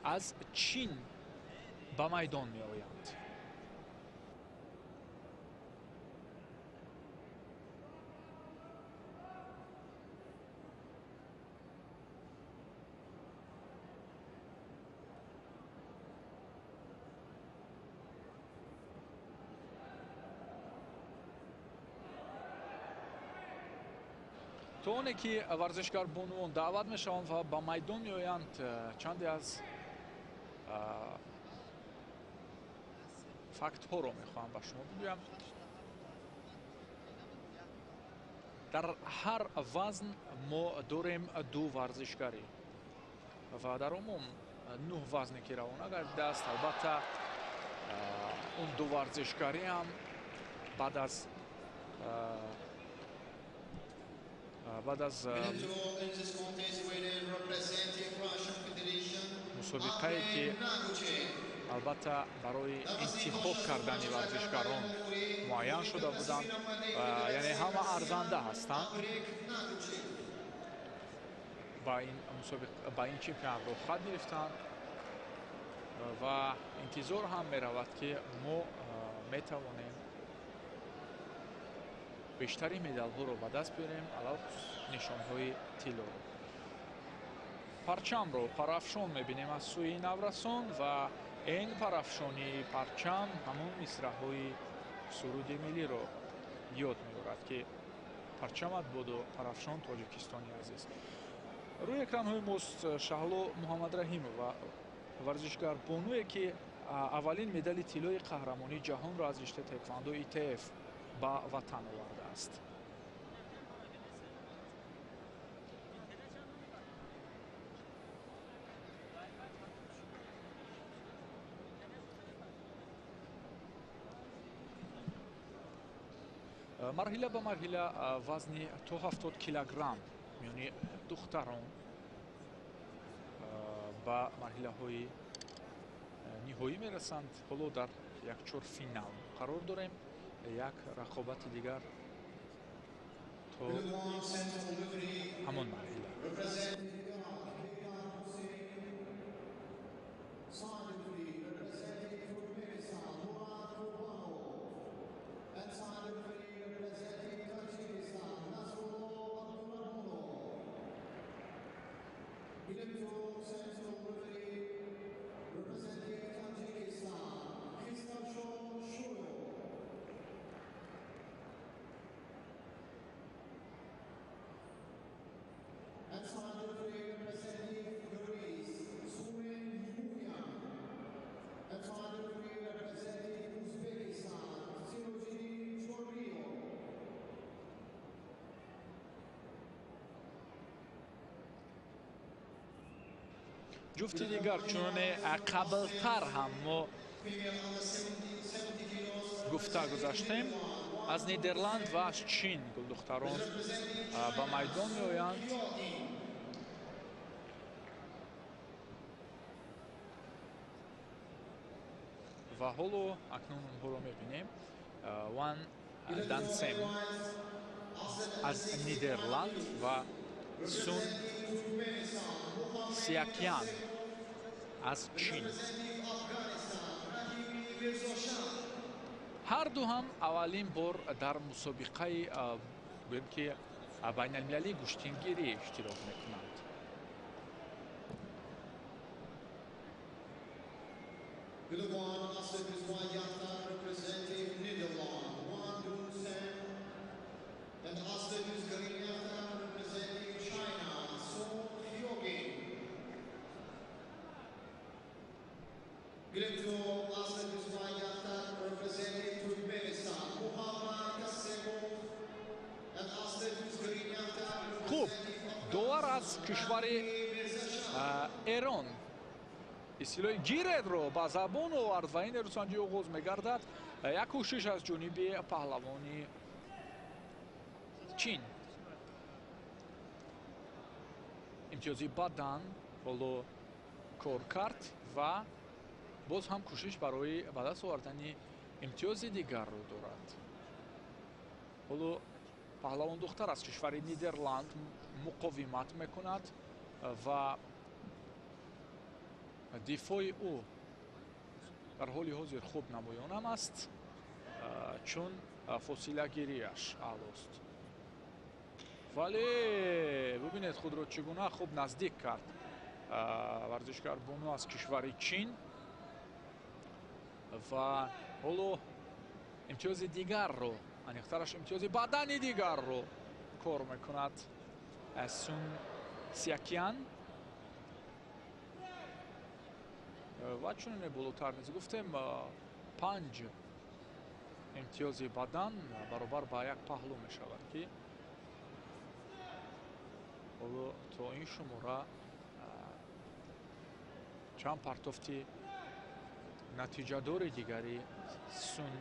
از چین به میدان می آیند. تا اونه که ورزشکار بانوان دعوت می شوند و به میدان می آیند چندی از فکت ها رو می خواهم به شما بگویم. در هر وزن ما داریم دو ورزشکاری و در عموم 9 وزنی که روانه گردیده است. البته اون دو ورزشکاری هم بعد از مسابقه که البته برای انتخاب کردن ورزشکاران معین شده بودند یعنی همه ارزنده هستند با این مسابقه با این چمپیونات رو خط گرفتند ва интизор ҳам меравад ки мо метавонем бештари медалҳоро ба даст биёрем, алахусус нишонҳои тиллоро. Парчамро парафшон мебинем аз сӯи наврасон ва ин парафшони парчам ҳамон мисраъҳои суруди миллиро ёд меорад ки парчамат бодо парафшон тоҷикистони азиз. рӯи экранҳои мост Шаҳло Муҳаммадраҳимова, варзишгар бонуе ки аввалин медали тиллои қаҳрамонии ҷаҳонро аз риштаи таеквондои ИТФ ба ватан овардааст. марҳила ба марҳила вазни то 70 килограмм миёни духтарон ба марҳилаҳои ниҳоӣ мерасанд. ҳоло дар якчорфинал қарор дорем. як рақобати дигар то ҳамон марҳила. ҷуфти дигар чуноне қаблтар ҳам мо гуфта гузаштем, аз Нидерланд ва аз Чин гулдухтарон ба майдон меоянд. ва ҳоло акнун онҳоро мебинем. Ван Дансем аз Нидерланд ва Сун Сиякян аз Чин. ҳар ду ҳам аввалин бор дар мусобиқаи гӯем ки байналмилалии гӯштингирӣ иштирок мекунанд. хуб, довар аз кишвари Эрон истилоҳи гиредро ба забон овард ва ин эрусанҷӣ оғоз мегардад. як кӯшиш аз ҷониби паҳлавони Чин. имтиёзи бадан ҳоло кор кард ва боз ҳам кӯшиш барои ба даст овардани имтиёзи дигарро дорад. ҳоло паҳлавон духтар аз кишвари Нидерланд муқовимат мекунад ва дифои ӯ дар ҳоли ҳозир хуб намоён ҳам аст, чун фосилагириаш аълост. вале бубинед худро чӣ гуна хуб наздик кард варзишгар бону аз кишвари Чин ва ҳоло имтиёзи дигарро, аниқтараш имтиёзи бадани дигарро кор мекунад Сун Сиякян. ва чуноне болотар низ гуфтем 5 имтиёзи бадан баробар ба як паҳлу мешавад ки ҳоло то ин шумора чанд партофти натиҷадори дигари Сун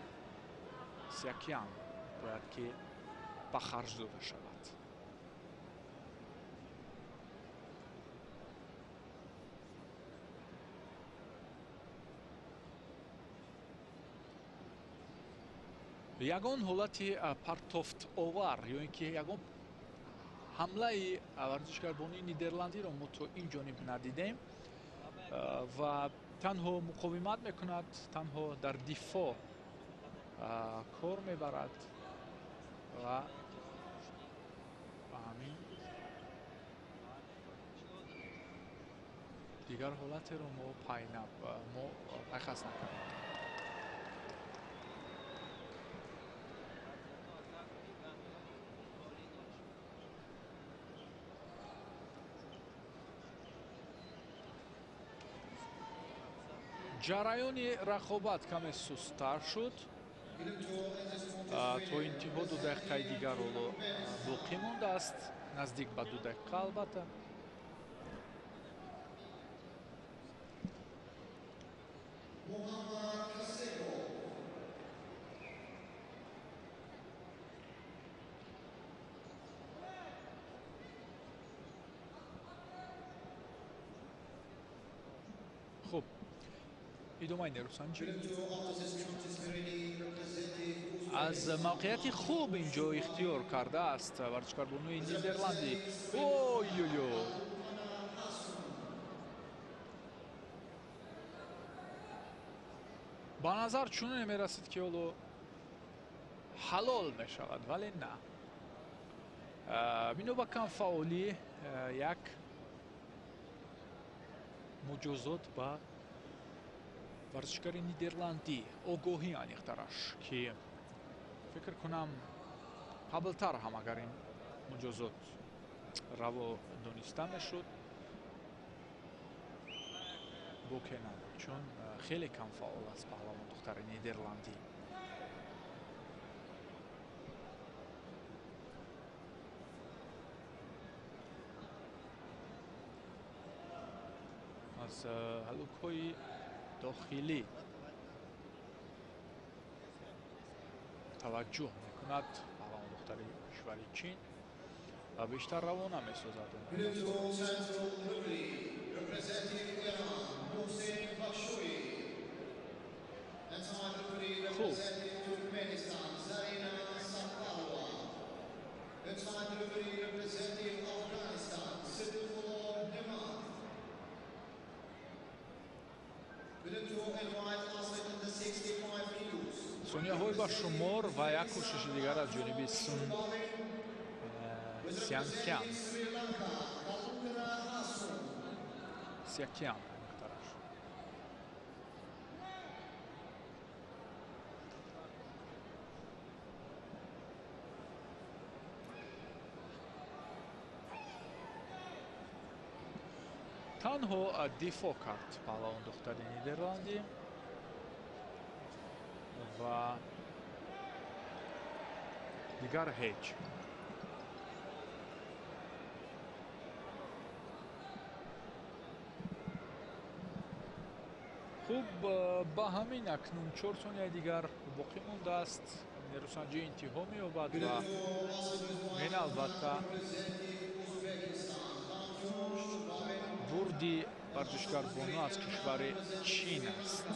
Сиякян бояд ки ба харҷ дода шавад. ягон ҳолати партофтовар ё ин ки ягон ҳамлаи варзишгарбонии нидерландиро мо то ин ҷониб надидем ва танҳо муқовимат мекунад, танҳо дар дифоъ кор мебарад ва ба ҳамин дигар ҳолатеро мо пайхас накардем. ҷараёни рақобат каме сусттар шуд. То интиҳо 2 дақиқаи дигар ҳоло боқӣ мондааст, наздик ба 2 дақиқа албатта. хуб, идомаи нерусанҷӣ аз мавқеияти хуб инҷо ихтиёр кардааст варзишкарбонуи нидерландӣ. Ой-ой-ой! ба назар чуноне мерасид ки ҳоло ҳалол мешавад, вале на. бино ба камфаъолӣ як муҷозот ба варзишгари нидерландӣ огоҳӣ аниқтараш, ки фикр кунам қаблтар ҳам агар ин муҷозот раво дониста мешуд боке набуд, чун хеле камфаъол аст паҳлавон духтари нидерландӣ. аз ҳалукҳои дохилӣ таваҷҷӯҳ мекунад паҳлавон духтари кишвари чин ва бештар равона месозад. хуб, сонияҳои ба шумор ва як кӯшиши дигар аз ҷониби Сун Сиакян аниқтараш. танҳо дифоъ кард паҳлавон духтари нидерландӣ ва дигар ҳеҷ. хуб, ба ҳамин акнун 4 сонияи дигар боқӣ мондааст. нерусанҷӣ интиҳо меёбад ва мен албатта бурди варзишгарбону аз кишвари чин аст.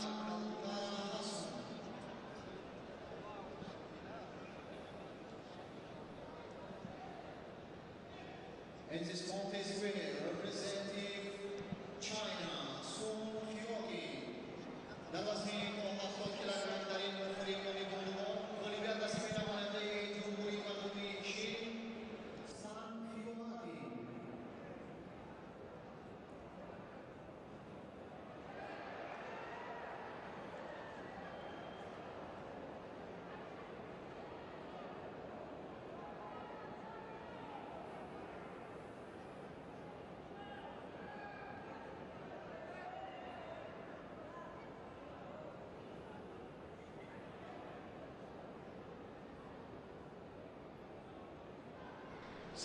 And this contest winner representing China, Sun Hyokki. Dallas Mexico, 70 kg در این مفریقانی دوم الیمپیاد رسمی نماینده جمهوری مردمی چین سان هیوکی.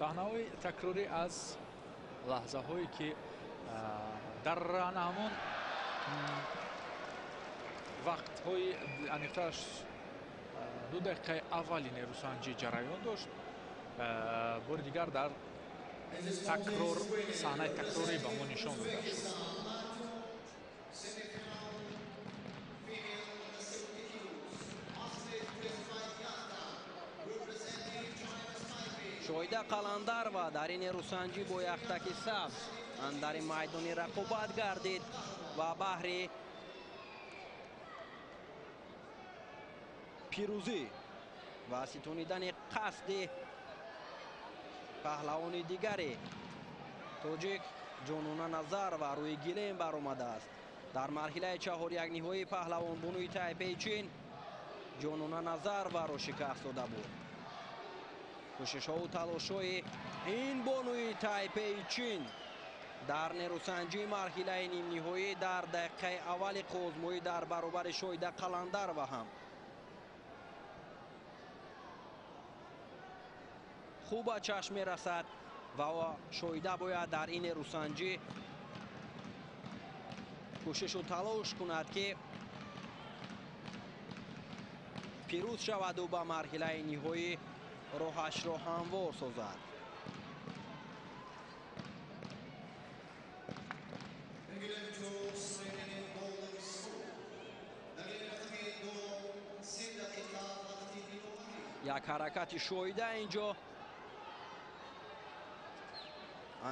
саҳнаҳои такрорӣ аз лаҳзаҳое ки дар ҳамон вақтҳои аниқтараш 2 дақиқаи аввали нерусанҷӣ ҷараён дошт. бори дигар дар такрор саҳнаи такрорӣ ба мо нишон дода шуд. шоҳида қаландарова дар ин русанҷӣ бо яхтаки сабз андари майдони рақобат гардид ва баҳри пирӯзӣ ва ситонидани қасди паҳлавони дигаре тоҷик ҷонуна назарова рӯи гилем баромадааст. дар марҳилаи чаҳор якниҳоӣ паҳлавонбонуи Тайпеи Чин ҷонуна назароваро шикаст дода буд. кӯшишҳоу талошҳои ин бонуи Тайпеи Чин дар нерӯсанҷии марҳилаи нимниҳоӣ дар дақиқаи аввали қозмоӣ дар баробари Шоҳида Қаландарова ҳам хуб ба чашм мерасад ва Шоҳида бояд дар ин нерӯсанҷӣ кӯшишу талош кунад ки пирӯз шаваду ба марҳилаи ниҳоӣ роҳашро ҳамвор созад. як ҳаракати Шоҳида инҷо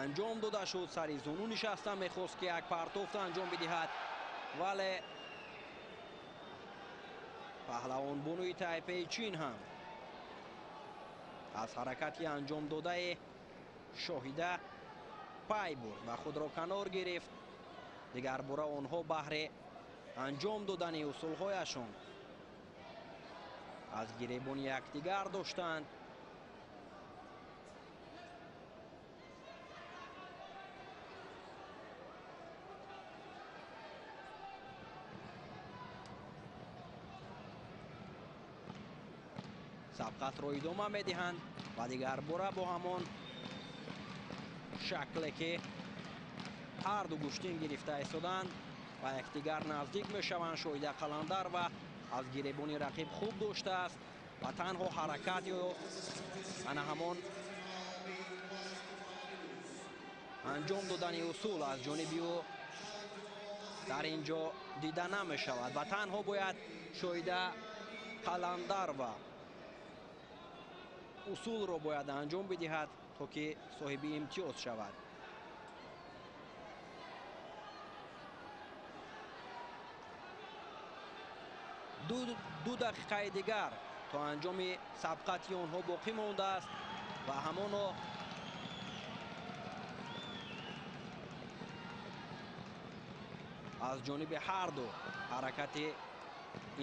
анҷом дода шуд. сари зону нишаста мехост ки як партофт анҷом бидиҳад, вале паҳлавонбонуи Тайпеи Чин ҳам аз ҳаракати анҷом додаи Шоҳида пай бурд ва худро канор гирифт. дигар бора онҳо баҳри анҷом додани усулҳояшон аз гиребони якдигар доштанд. сабқатро идома медиҳанд ва дигар бора бо ҳамон шакле ки ҳарду гӯштин гирифта истоданд ва якдигар наздик мешаванд. Шоҳида Қаландарова аз гиребони рақиб хуб доштааст ва танҳо ҳаракат ё ана ҳамон анҷом додани усул аз ҷониби ӯ дар ин ҷо дида намешавад ва танҳо бояд Шоҳида Қаландарова усулро бояд анҷом бидиҳад то ки соҳиби имтиёз шавад. ду дақиқаи дигар то анҷоми сабқати онҳо боқӣ мондааст ва ҳамоно аз ҷониби ҳарду ҳаракати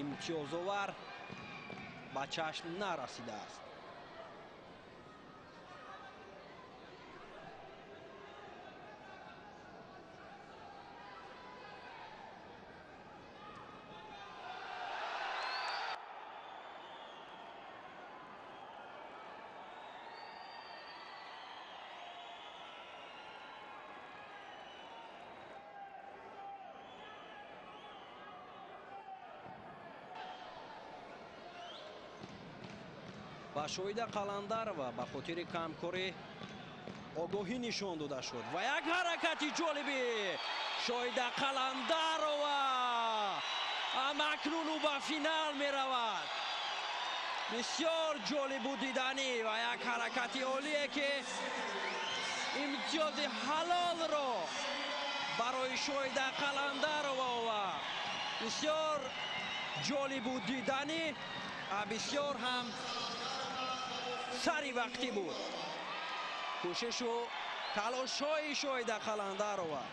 имтиёзовар ба чашм нарасидааст. ба Шоҳида Қаландарова ба хотири камкорӣ огоҳӣ нишон дода шуд ва як ҳаракати ҷолиби Шоҳида Қаландарова акнун ӯ ба финал меравад. бисёр ҷолибу диданӣ ва як ҳаракати олие ки имтиёзи ҳалолро барои Шоҳида Қаландарова овард. бисёр ҷолибу диданӣ ва бисёр ҳам сари вақтӣ буд. кӯшишу талошҳои Шоҳида Қаландарова.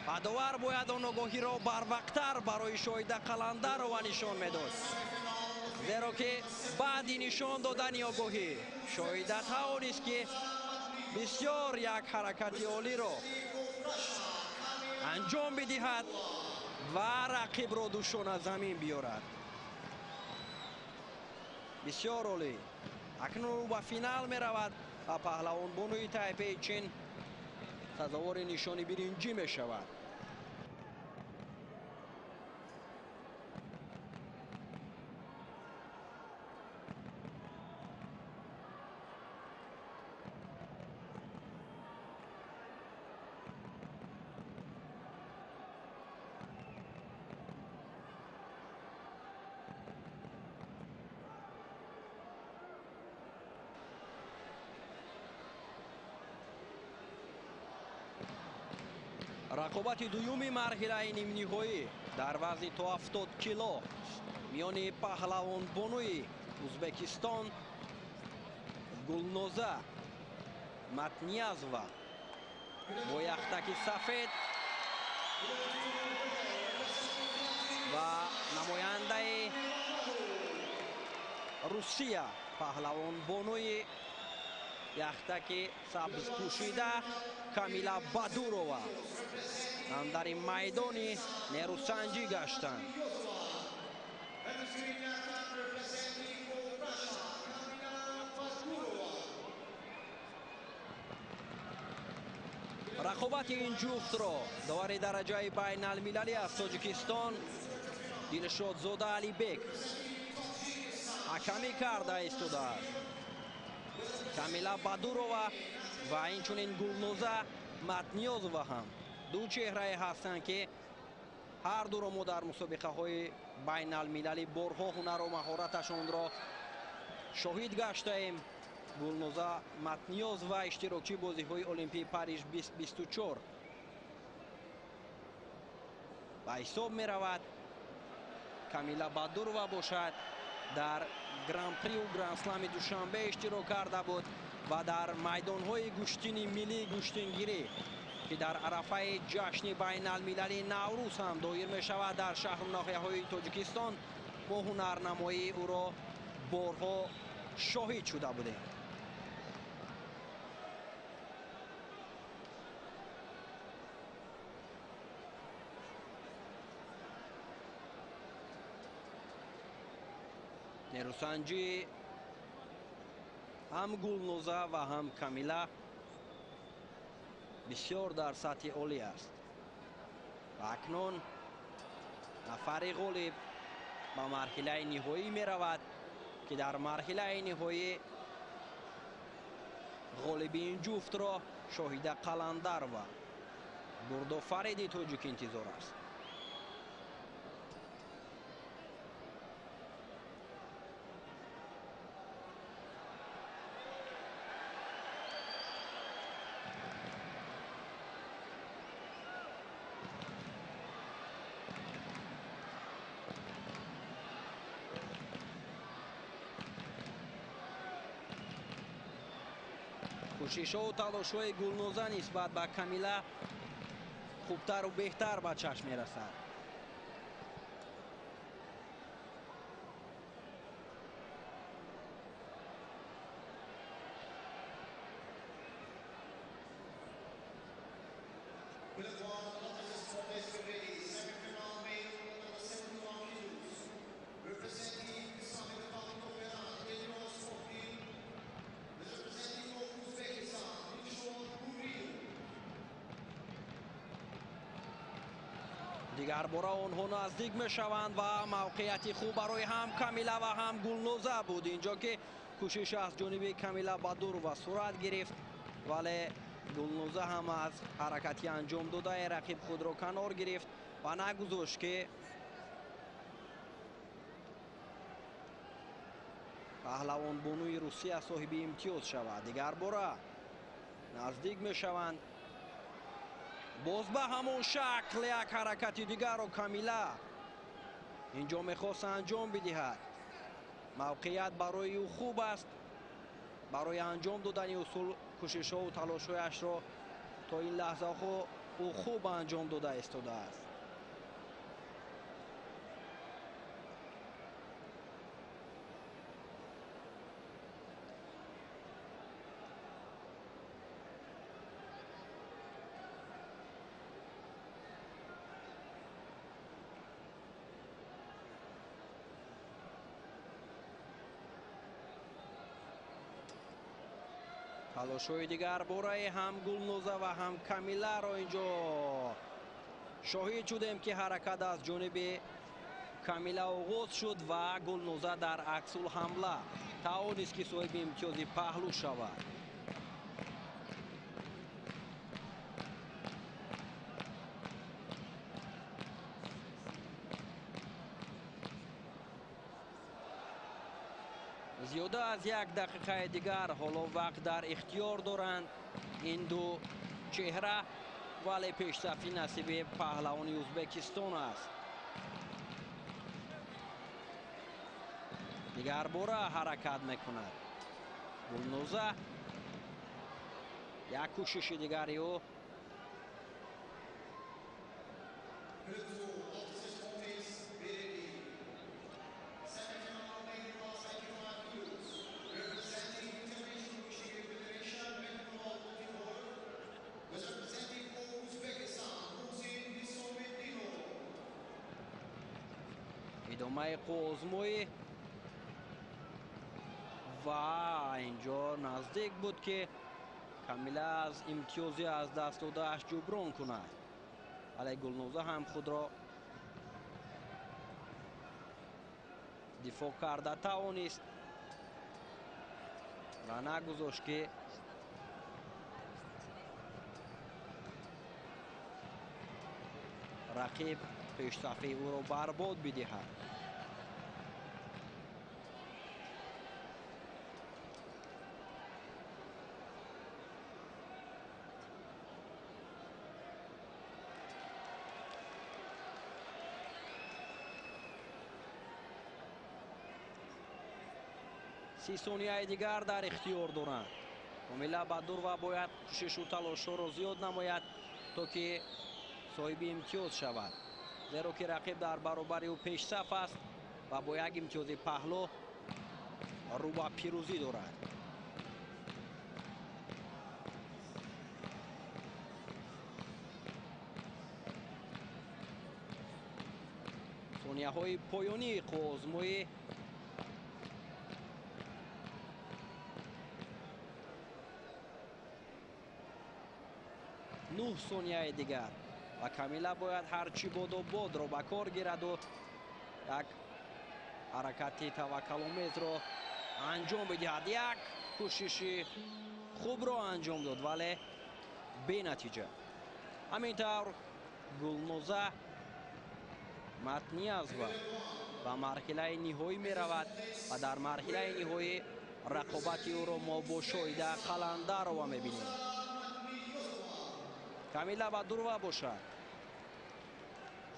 падовар бояд он огоҳиро барвақттар барои Шоҳида Қаландарова нишон медод, зеро ки баъди нишон додани огоҳӣ Шоҳида тавонист ки бисёр як ҳаракати олиро анҷом бидиҳад ва рақибро душона замин биёрад. бисёр олӣ. акнун ӯ ба финал меравад ва паҳлавонбонуи Тайпеи Чин сазовори нишони биринҷӣ мешавад. рақобати дуюми марҳилаи нимниҳоӣ дар вазни то 70 кило میان پهلوان بانوی ازبکستان گلنوزه متنیازова با یختک سفید و نماینده روسیه پهلوان بانوی یختک سبز پوشیده کامیلا بادورова هم در این میدان نیروسنجی گشتند. رقابت این جفت را داور درجه بین المللی از تاجیکستان دلشاد زاده علیبک حکمی کرده ایستاده است. کامیلا بادورова و اینچنین گلنوزه متنیازова هم دو چهره هستند که هر دو را ما در مسابقه های بین المللی بارها هنر و مهارتشان را شاهد گشته ایم. گلنوزه متنیازova اشتراکی بازی های المپیک پاریژ 2024 به حساب می رود. کامیلا بادورова باشد در گران پری و گران اسلم دوشنبه اشتراک کرده بود و در میدان های گشتین ملی گشتینگیری که در عرفه جشن بین المللی نوروز هم دایر می شود در شهر و ناحیه های تاجیکستان ما هنرنمایی او را بارها شاهد شده بودیم. نیروسنجی هم گلنوزه و هم کامیلا بسیار در سطح عالی است و اکنون نفر غالب به مرحله نهایی می رود که در مرحله نهایی غالب این جفت را شاهد قلندر و بردافرید تاجیک انتظار است. کوشش ها و تلاش های گلنوزه نسبت به کامیلا خوبتر و بهتر به چشم می رسد. دیگر باره آنها نزدیک می شوند و موقعیت خوب برای هم کامیلا و هم گلنوزه بود. اینجا که کوشش از جانب کامیلا بادورова صورت گرفت ولی گلنوزه هم از حرکتی انجام داده رقیب خود را کنار گرفت و نگذاشت که پهلوان بانوی روسیه صاحب امتیاز شود. دیگر باره نزدیک می شوند. باز به همون شکل یک حرکت دیگر و کامیلا اینجا میخواست انجام بدهد. موقعیت برای او خوب است برای انجام دادن اصول کوشش ها و تلاش هایش را تا این لحظه او خوب انجام داده ایستاده است. تلاش‌های دیگر برای هم گلنوزه و هم کامیلا را اینجا شاهد شدیم که حرکت از جانب کامیلا آغاز شد و گلنوزه در عکس الحمله توانست که صاحب امتیاز پهلو شود. زیاده از یک دقیقه دیگر حالا وقت در اختیار دارند این دو چهره ولی پیشرفتی نصیب پهلوان ازبکستان است. дигар бора ҳаракат мекунад Гулноза. як кӯшиши дигари ӯ идомаи қозмӯӣ ва инҷо наздик буд ки камила аз имтиёзи аз даст додааш ҷуброн кунад, вале Гулноза ҳам худро дифоъ карда тавонист ва нагузошт ки рақиб пешсафи ӯро барбод бидиҳад. سی сонияи дигар дар ихтиёр доранд. Комила ба дур ва бояд кӯшишу талошҳоро зиёд намояд то ки соҳиби имтиёз шавад, зеро ки рақиб дар баробари ӯ пешсаф аст ва бо як имтиёзи паҳлӯ рӯ ба пирӯзӣ дорад. сонияҳои поёнии қозмӯӣ нӯҳ сонияи дигар ва Камила бояд ҳарчи бодро ба кор гираду як ҳаракати таваккаломезро анҷом бидиҳад. як кӯшиши хубро анҷом дод, вале бенатиҷа. ҳамин тавр Гулноза Матниязова ба марҳилаи ниҳоӣ меравад ва дар марҳилаи ниҳоӣ рақобати ӯро мо бо Шоҳида Қаландарова мебинем. Камила ба дурва бошад.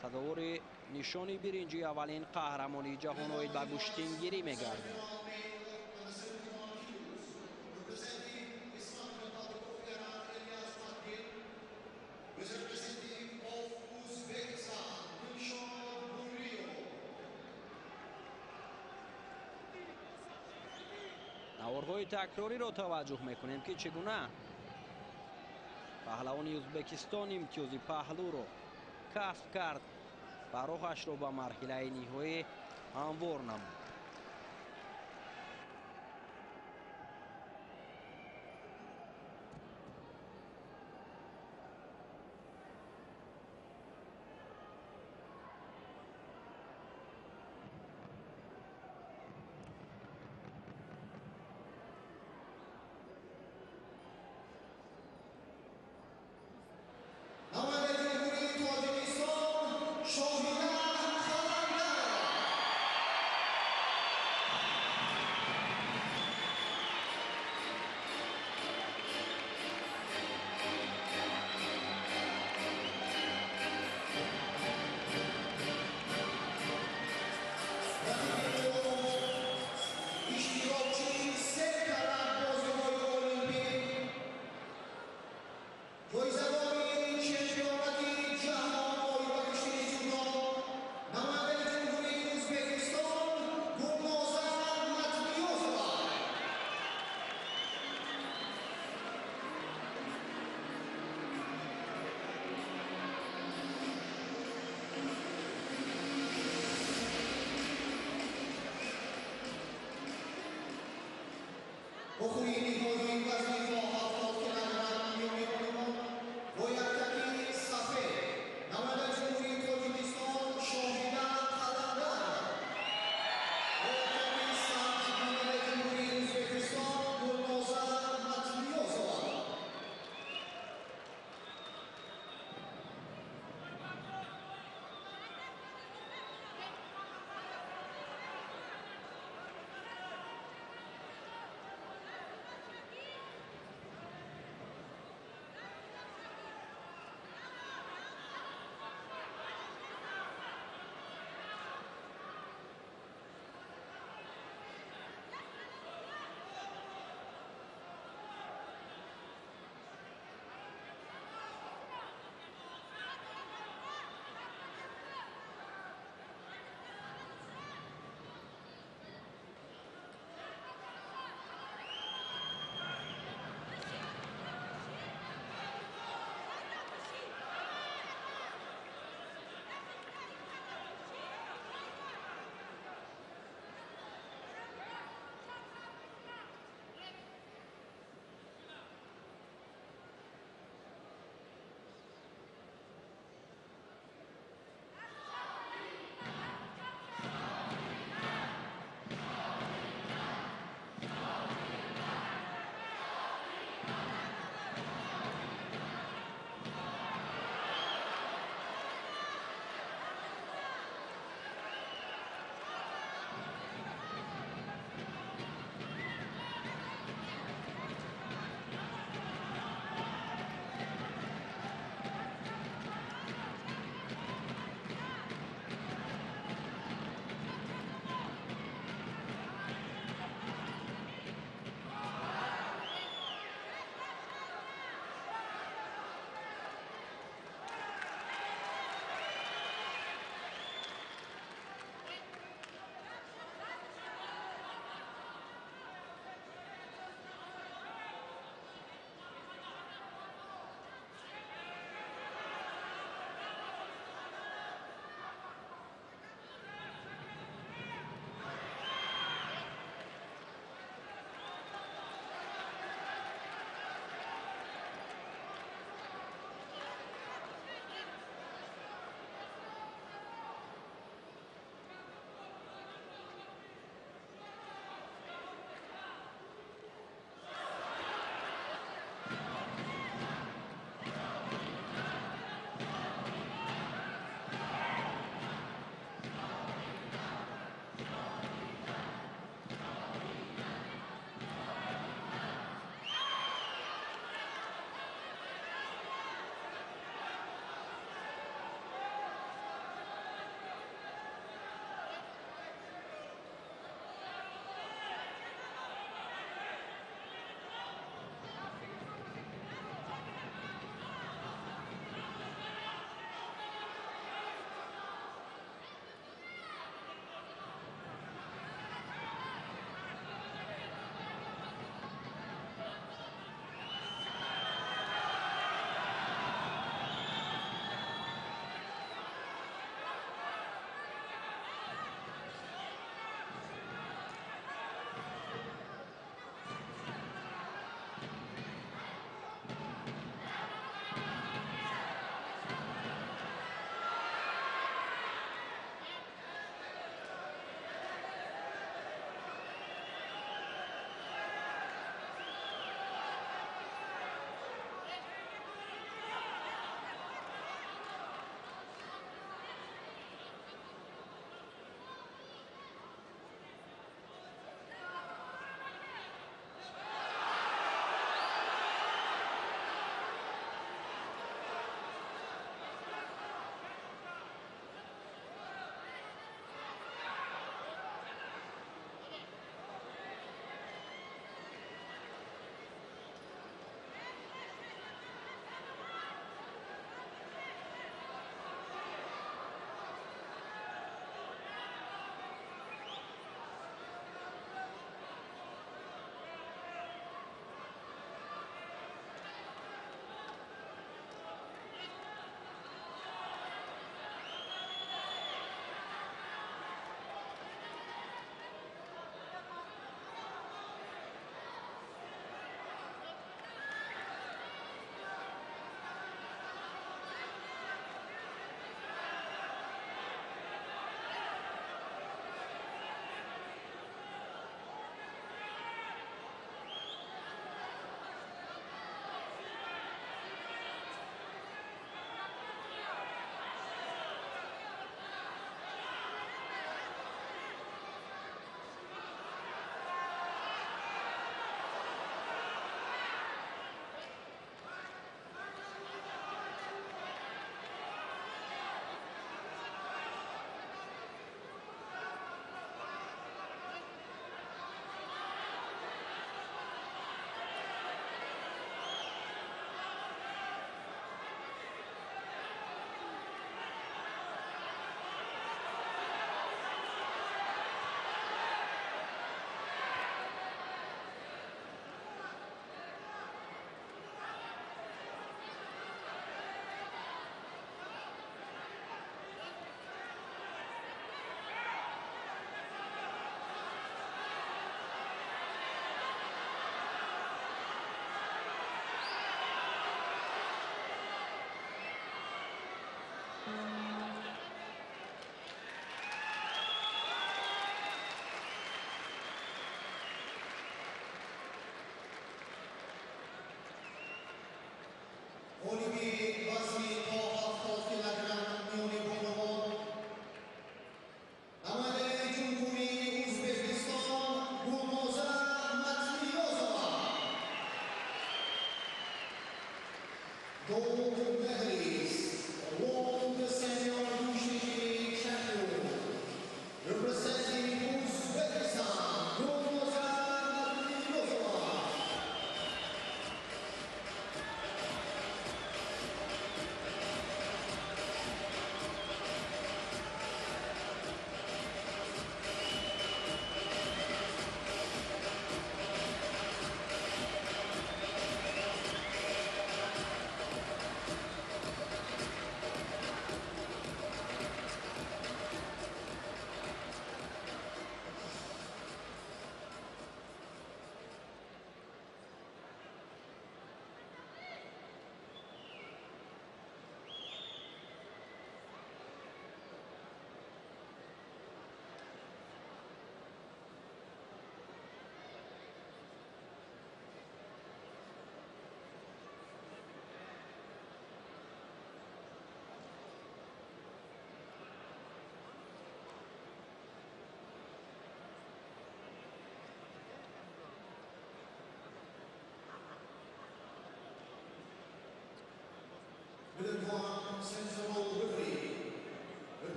садовори нишони биринҷи аввалин қаҳрамони ҷаҳон оид ба гӯштингирӣ мегардад. наворҳои такрориро таваҷҷӯҳ мекунем ки чӣ гуна паҳлавони Ӯзбекистон имтиёзи паҳлӯро касб кард ва роҳашро ба марҳилаи ниҳоӣ ҳамвор намуд. نماینده جمهوری تاجیکستان شاهیده قلندرova.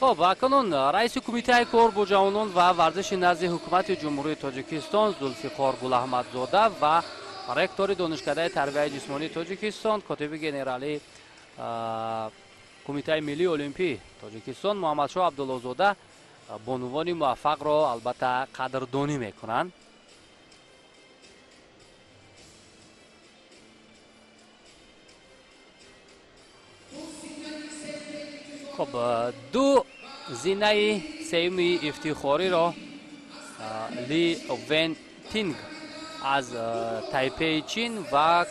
خب اکنون رئیس کمیته کار با جوانان و ورزش نزد حکومت جمهوری تاجیکستان زلفقار گلاحمدزاده و رکتور دانشکده تربیت جسمانی تاجیکستان کاتب گنرالی کمیته ملی المپی تاجیکستان محمدشاه عبداللهزاده بانوان موفق را البته قدردانی میکنند. خب دو زینه سیمی افتخاری را لی ون تینگ از تایپی چین و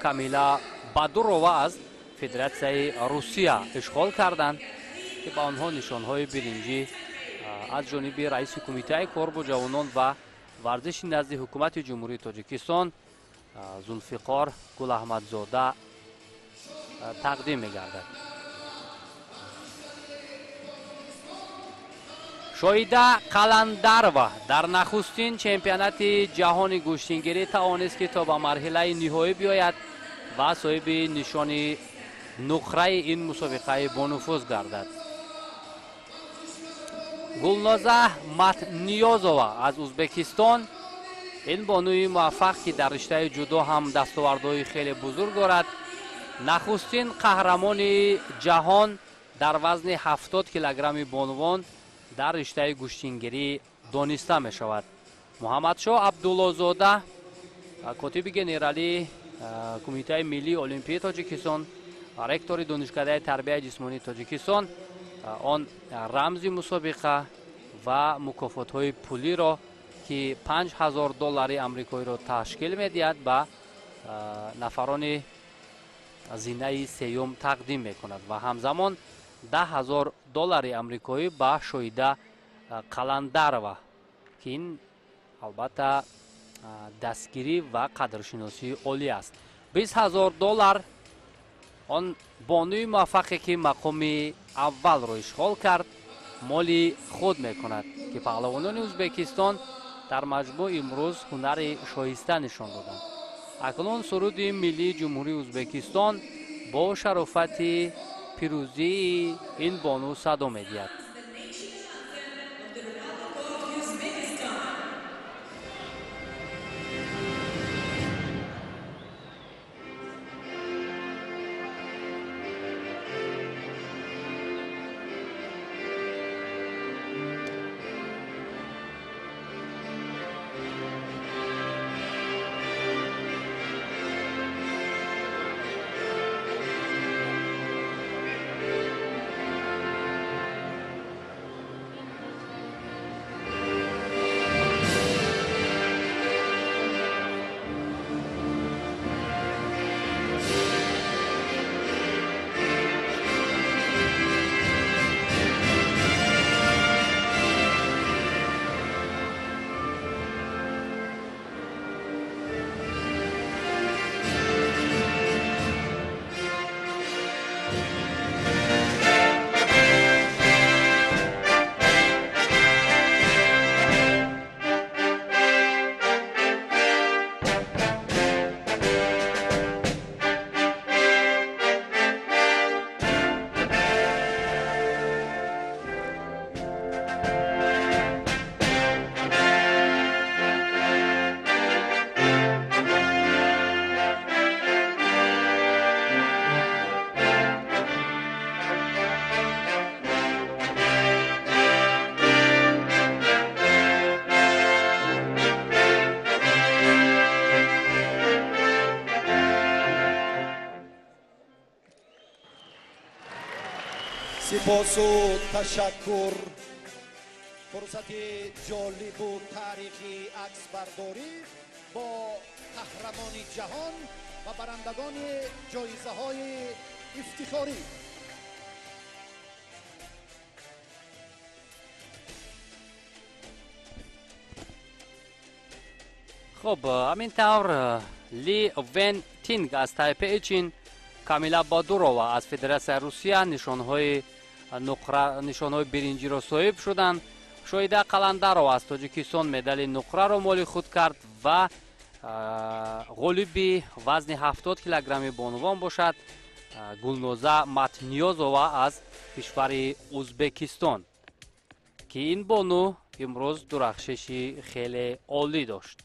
کامیلا بادورова از فدراسیای روسیه اشغال کردند که با آنها نشانهای برنجی از جانب رئیس کمیته کار با جوانان و ورزش نزد حکومت جمهوری تاجیکستان زلفقار گلاحمدزاده تقدیم می‌گردد. شاهیده قلندرова در نخستین چمپیونات جهان گشتینگیری توانست که تا به مرحله نهایی بیاید و صاحب نشان نقره این مسابقه بانفوذ گردد. گلنازه متنیازова از ازبکستان این بانوی موفق که در رشته جودو هم دستاوردهای خیلی بزرگ دارد نخستین قهرمان جهان در وزن 70 کیلوگرم بانوان در رشته گشتینگیری دانسته می شود. محمدشاه عبداللهزاده کاتب گنرالی کمیته ملی المپی تاجیکستان رکتور دانشکده تربیت جسمانی تاجیکستان آن رمز مسابقه و مکافات های پولی را که $5000 امریکایی را تشکیل می دهد به نفران زینه سیوم تقدیم می کند و همزمان $10,000 امریکایی به شاهیده قلندرова که این البته دستگیری و قدرشناسی عالی است. $20,000 آن بانوی موفقی که مقام اول را اشغال کرد مالی خود میکند که پهلوانان ازبکستان در مجموع امروز هنر شایسته نشان دادند. اکنون سرود ملی جمهوری ازبکستان با شرافت پیروزی این بانو صدا می‌دهد. سپاس و تشکر. فرصت جالب و تاریخی عکس برداری با قهرمان جهان و برندگان جایزه های افتخاری. خب همین طور لی ون تینگ از تایپه چین، کامیلا بادورووا از فدراسیون روسیه نشانهای برنجی را صاحب شدند. شاهیده قلندرو از تاجیکستان مدال نقره را مال خود کرد و غالب وزن 70 کیلوگرم بانوان باشد گلنوزه ماتنیازووا از کشور ازبکستان که این بانو امروز درخششی خیلی عالی داشت.